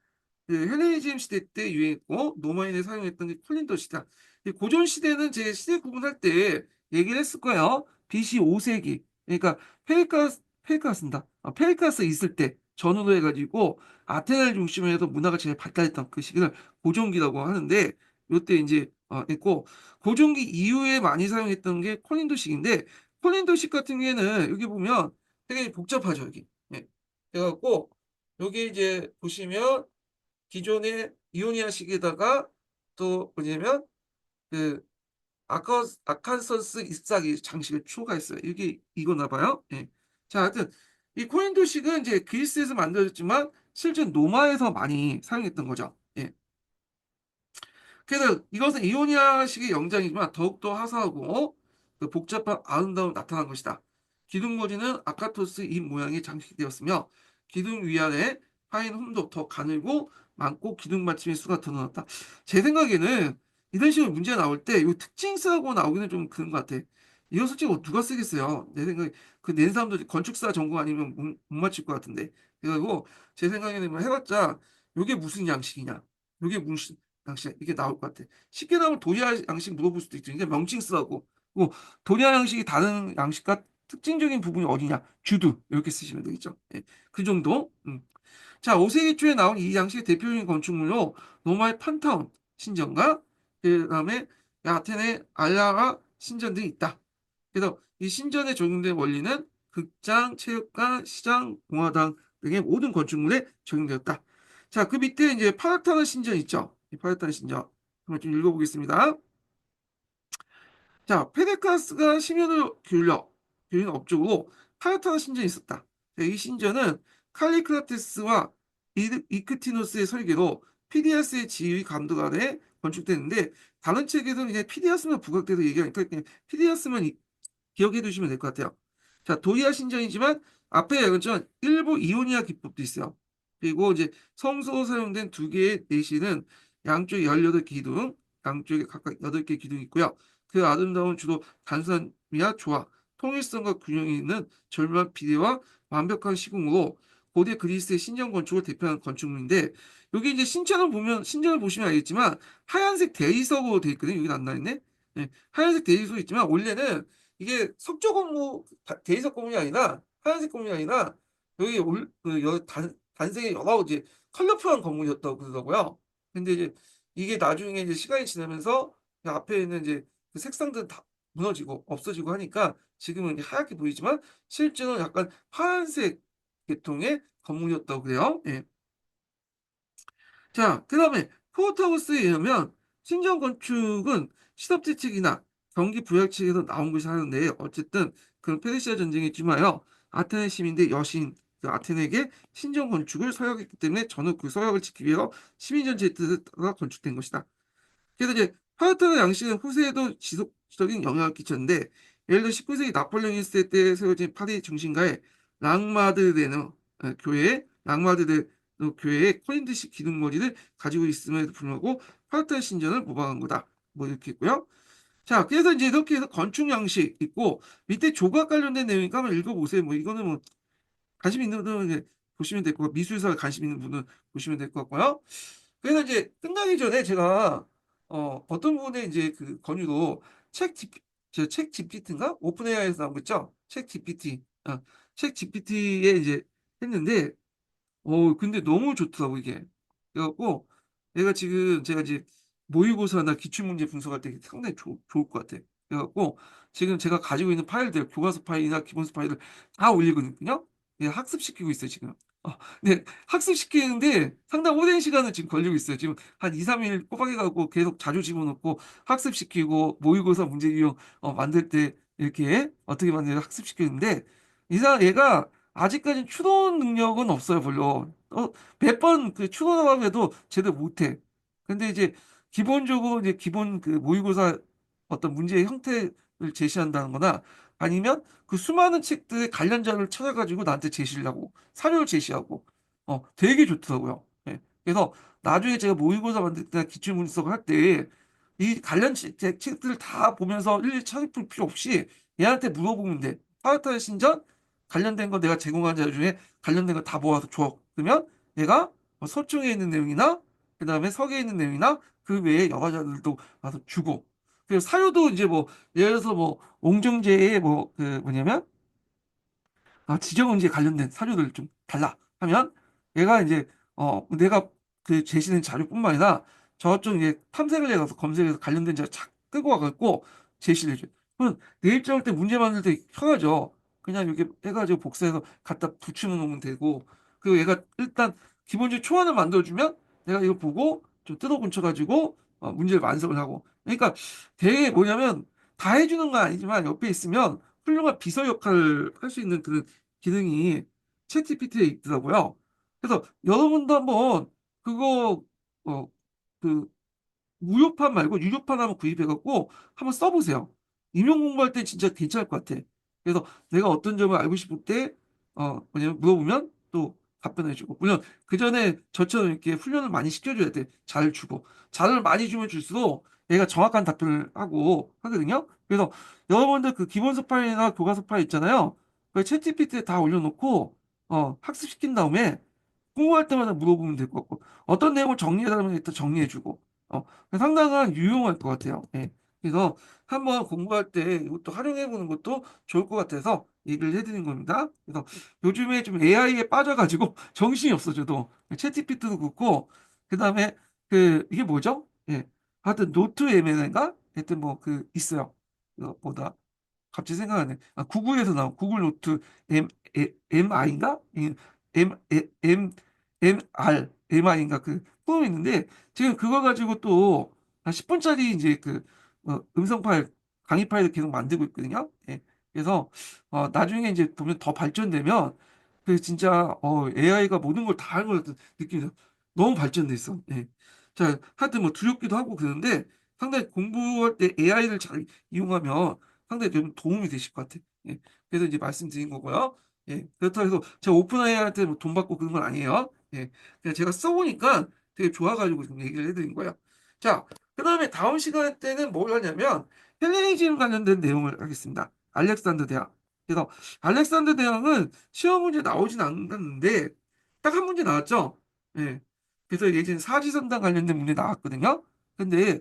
그 헬레니즘 시대 때 유행했고 노마인에 사용했던 게 콜린도시다. 이 고전 시대는 제 시대 구분할 때 얘기를 했을 거예요. BC 5세기. 그러니까 페리카스입니다. 페리카스 있을 때 전후로 해가지고 아테네를 중심으로 해서 문화가 제일 발달했던 그 시기를 고종기라고 하는데 요때 이제 있고 고종기 이후에 많이 사용했던 게 콜린도식인데 콜린도식 같은 경우에는 여기 보면 되게 복잡하죠 여기. 예. 그래갖고 여기 이제 보시면 기존의 이오니아식에다가 또 뭐냐면 그 아칸서스 잎사귀 장식을 추가했어요. 이게 이거나 봐요. 예. 자, 하여튼 이 코인도식은 이제 그리스에서 만들어졌지만 실제 로마에서 많이 사용했던 거죠. 예. 그래서 이것은 이오니아식의 영장이지만 더욱더 화사하고 그 복잡한 아름다움이 나타난 것이다. 기둥머리는 아카토스 잎 모양의 장식되었으며 기둥 위아래 파인 홈도 더 가늘고 많고 기둥 받침의 수가 더 늘었다. 제 생각에는 이런 식으로 문제 나올 때 이 특징 쓰고 나오기는 좀 그런 것 같아. 이거 솔직히 뭐 누가 쓰겠어요? 내 생각에 그 낸 사람들 건축사 전공 아니면 못 맞힐 것 같은데. 그래가지고 제 생각에는 뭐 해봤자 이게 무슨 양식이냐? 이게 무슨 양식 이게 나올 것 같아. 쉽게 나오면 도리아 양식 물어볼 수도 있죠. 이게 명칭 쓰라고. 뭐 도리아 양식이 다른 양식과 특징적인 부분이 어디냐? 주두 이렇게 쓰시면 되겠죠. 예, 그 정도. 자, 5세기 초에 나온 이 양식의 대표적인 건축물로 로마의 판타온 신전과 그다음에 아테네 알라가 신전 등이 있다. 그래서 이 신전에 적용된 원리는 극장, 체육관, 시장, 공화당 등의 모든 건축물에 적용되었다. 자, 그 밑에 이제 파르타나 신전 있죠? 이 파르타나 신전. 한번 좀 읽어보겠습니다. 자, 페데카스가 심연을 기울인 업적으로 파르타나 신전이 있었다. 자, 이 신전은 칼리크라테스와 이크티노스의 설계로 피디아스의 지휘 감독 아래 건축됐는데 다른 책에서는 이제 피디아스만 부각돼서 얘기하니까 그냥 피디아스만 기억해 두시면 될 것 같아요. 자, 도리아 신전이지만 앞에 약간 일부 이오니아 기법도 있어요. 그리고 이제 성소로 사용된 두 개의 내시는 양쪽에 18개 기둥, 양쪽에 각각 8개 기둥이 있고요. 그 아름다운 주로 단선미와 조화, 통일성과 균형이 있는 절묘한 비례와 완벽한 시공으로 고대 그리스의 신전 건축을 대표하는 건축물인데 여기 이제 신전을 보시면 알겠지만 하얀색 대리석으로 되어 있거든요. 여기 안 나있네. 네, 하얀색 대리석이 있지만 원래는 이게 석조 건물 대리석 건물이 아니라 하얀색 건물이 아니라 여기 단색의 여러 이제 컬러풀한 건물이었다고 그러더라고요. 근데 이제 이게 나중에 이제 시간이 지나면서 그 앞에 있는 이제 그 색상들은 다 무너지고 없어지고 하니까 지금은 이제 하얗게 보이지만 실제로는 약간 파란색 계통의 건물이었다고 그래요. 예. 자, 그다음에 포터하우스에 의하면 신정 건축은 시답대책이나 경기 부양책에서 나온 것이 하는데 어쨌든 그런 페르시아 전쟁에 찜하여 아테네 시민대 여신 그 아테네에게 신정 건축을 서약했기 때문에 전후 그 서약을 지키기 위해서 시민전체에 따라 건축된 것이다. 그래서 이제 파르타나 양식은 후세에도 지속적인 영향을 끼쳤는데 예를 들어 19세기 나폴레옹 1세 때 세워진 파리 중심가의 랑마르르네 교회에 랑마르르네 교회에 코린드식 기둥머리를 가지고 있음에도 불구하고 파르타르 신전을 모방한 거다. 뭐 이렇게 있고요. 자, 그래서 이제 이렇게 해서 건축 양식 있고 밑에 조각 관련된 내용이니까 한번 읽어보세요. 뭐 이거는 뭐 관심 있는 분은 이제 보시면 될 거고 미술사에 관심 있는 분은 보시면 될 것 같고요. 그래서 이제 끝나기 전에 제가 어떤 분의 이제 그 권유로 책 GPT, 저책 GPT인가 오픈 AI에서 나온 거 있죠? 책 GPT, 책 GPT에 이제 했는데 근데 너무 좋더라고, 이게. 그래갖고, 제가 이제 모의고사나 기출문제 분석할 때 상당히 좋을 것 같아. 그래갖고, 지금 제가 가지고 있는 파일들, 교과서 파일이나 기본서 파일을 다 올리거든요? 예, 학습시키고 있어요, 지금. 근데 학습시키는데 상당히 오랜 시간을 지금 걸리고 있어요. 지금 한 2, 3일 꼬박해가고 계속 자주 집어넣고 학습시키고 모의고사 문제 유형 만들 때 이렇게 어떻게 만드냐 학습시키는데 얘가 아직까지 추론 능력은 없어요, 별로. 몇 번 그 추론하고 해도 제대로 못해. 근데 이제 기본적으로 이제 기본 그 모의고사 어떤 문제의 형태를 제시한다는 거나 아니면 그 수많은 책들의 관련 자료를 찾아가지고 나한테 제시를 하고 사료를 제시하고 되게 좋더라고요. 예. 그래서 나중에 제가 모의고사 만들 때나 기출문서를 할 때 이 관련 책들을 다 보면서 일일이 찾을 필요 없이 얘한테 물어보면 돼. 파르타르 신전 관련된 거 내가 제공한 자료 중에 관련된 거 다 모아서 줘. 그러면 얘가 서총에 있는 내용이나 그다음에 서계에 있는 내용이나 그 외에 여러 자료들도 와서 주고 그리고 사료도 이제 뭐 예를 들어서 뭐 옹정제의 뭐 그 뭐냐면 지정 문제에 관련된 사료들을 좀 달라 하면 얘가 이제 내가 그 제시된 자료뿐만 아니라 저쪽 이제 탐색을 해가서 검색해서 관련된 자료 착 끄고 와갖고 제시를 해줘. 그럼 내 입장할 때 문제 만들 때 편하죠. 그냥 이렇게 해가지고 복사해서 갖다 붙여 놓으면 되고 그리고 얘가 일단 기본적인 초안을 만들어주면 내가 이거 보고 좀 뜯어 고쳐가지고 문제를 완성을 하고 그러니까 되게 뭐냐면 다 해주는 건 아니지만 옆에 있으면 훌륭한 비서 역할을 할 수 있는 그 기능이 챗GPT에 있더라고요. 그래서 여러분도 한번 그거 어, 그 무료판 말고 유료판 한번 구입해갖고 한번 써보세요. 임용 공부할 때 진짜 괜찮을 것 같아. 그래서 내가 어떤 점을 알고 싶을 때 뭐냐면 물어보면 또 답변해주고 물론 그 전에 저처럼 이렇게 훈련을 많이 시켜줘야 돼. 잘 주고 잘을 많이 주면 줄수록 얘가 정확한 답변을 하고 하거든요. 그래서 여러분들 그 기본서 파일이나 교과서 파일 있잖아요. 그 챗GPT에 다 올려놓고 학습시킨 다음에 궁금할 때마다 물어보면 될 것 같고 어떤 내용을 정리해달라면 일단 정리해주고 상당한 유용할 것 같아요. 예. 그래서 한번 공부할 때 이것도 활용해보는 것도 좋을 것 같아서 얘기를 해드린 겁니다. 그래서 요즘에 좀 AI에 빠져가지고 정신이 없어 저도 챗GPT도 그렇고 그 다음에 그 이게 뭐죠? 예. 하여튼 노트 MN인가? 하여튼 뭐 그 있어요. 뭐다 갑자기 생각나네. 구글에서 나온 구글 노트 MI인가? MR인가 그 프로그램이 있는데 지금 그거 가지고 또 한 10분짜리 이제 그 음성 파일 강의 파일을 계속 만들고 있거든요. 예. 그래서 나중에 이제 보면 더 발전되면 그 진짜 AI가 모든 걸 다 알고 같은 느낌이 들어요. 너무 발전돼 있어. 예. 자, 하여튼 뭐 두렵기도 하고 그러는데 상당히 공부할 때 AI를 잘 이용하면 상당히 좀 도움이 되실 것 같아. 예. 그래서 이제 말씀드린 거고요. 예. 그렇다고 해서 제가 오픈 AI한테 뭐 돈 받고 그런 건 아니에요. 예. 그냥 제가 써보니까 되게 좋아가지고 좀 얘기를 해드린 거예요. 자, 그 다음에 다음 시간 때는 뭘 하냐면 헬레니즘 관련된 내용을 하겠습니다. 알렉산더 대왕. 그래서 알렉산더 대왕은 시험 문제 나오진 않았는데 딱 한 문제 나왔죠. 예. 그래서 예전 사지선당 관련된 문제 나왔거든요. 근데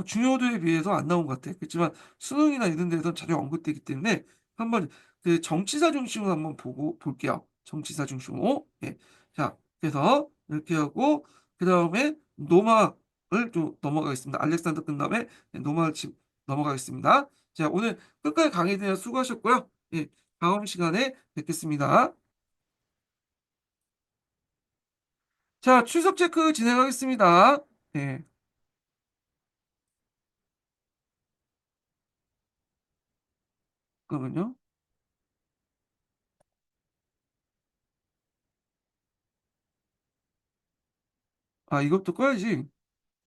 중요도에 비해서 안 나온 것 같아. 그렇지만 수능이나 이런 데서 자주 언급되기 때문에 한번 그 정치사 중심으로 한번 보고 볼게요. 정치사 중심으로. 예. 자, 그래서 이렇게 하고 그 다음에 노마를 좀 넘어가겠습니다. 알렉산더 끝 다음에 노마를 넘어가겠습니다. 자, 오늘 끝까지 강의 대해 수고하셨고요. 예, 다음 시간에 뵙겠습니다. 자, 출석 체크 진행하겠습니다. 예, 그러면요. 이것도 꺼야지.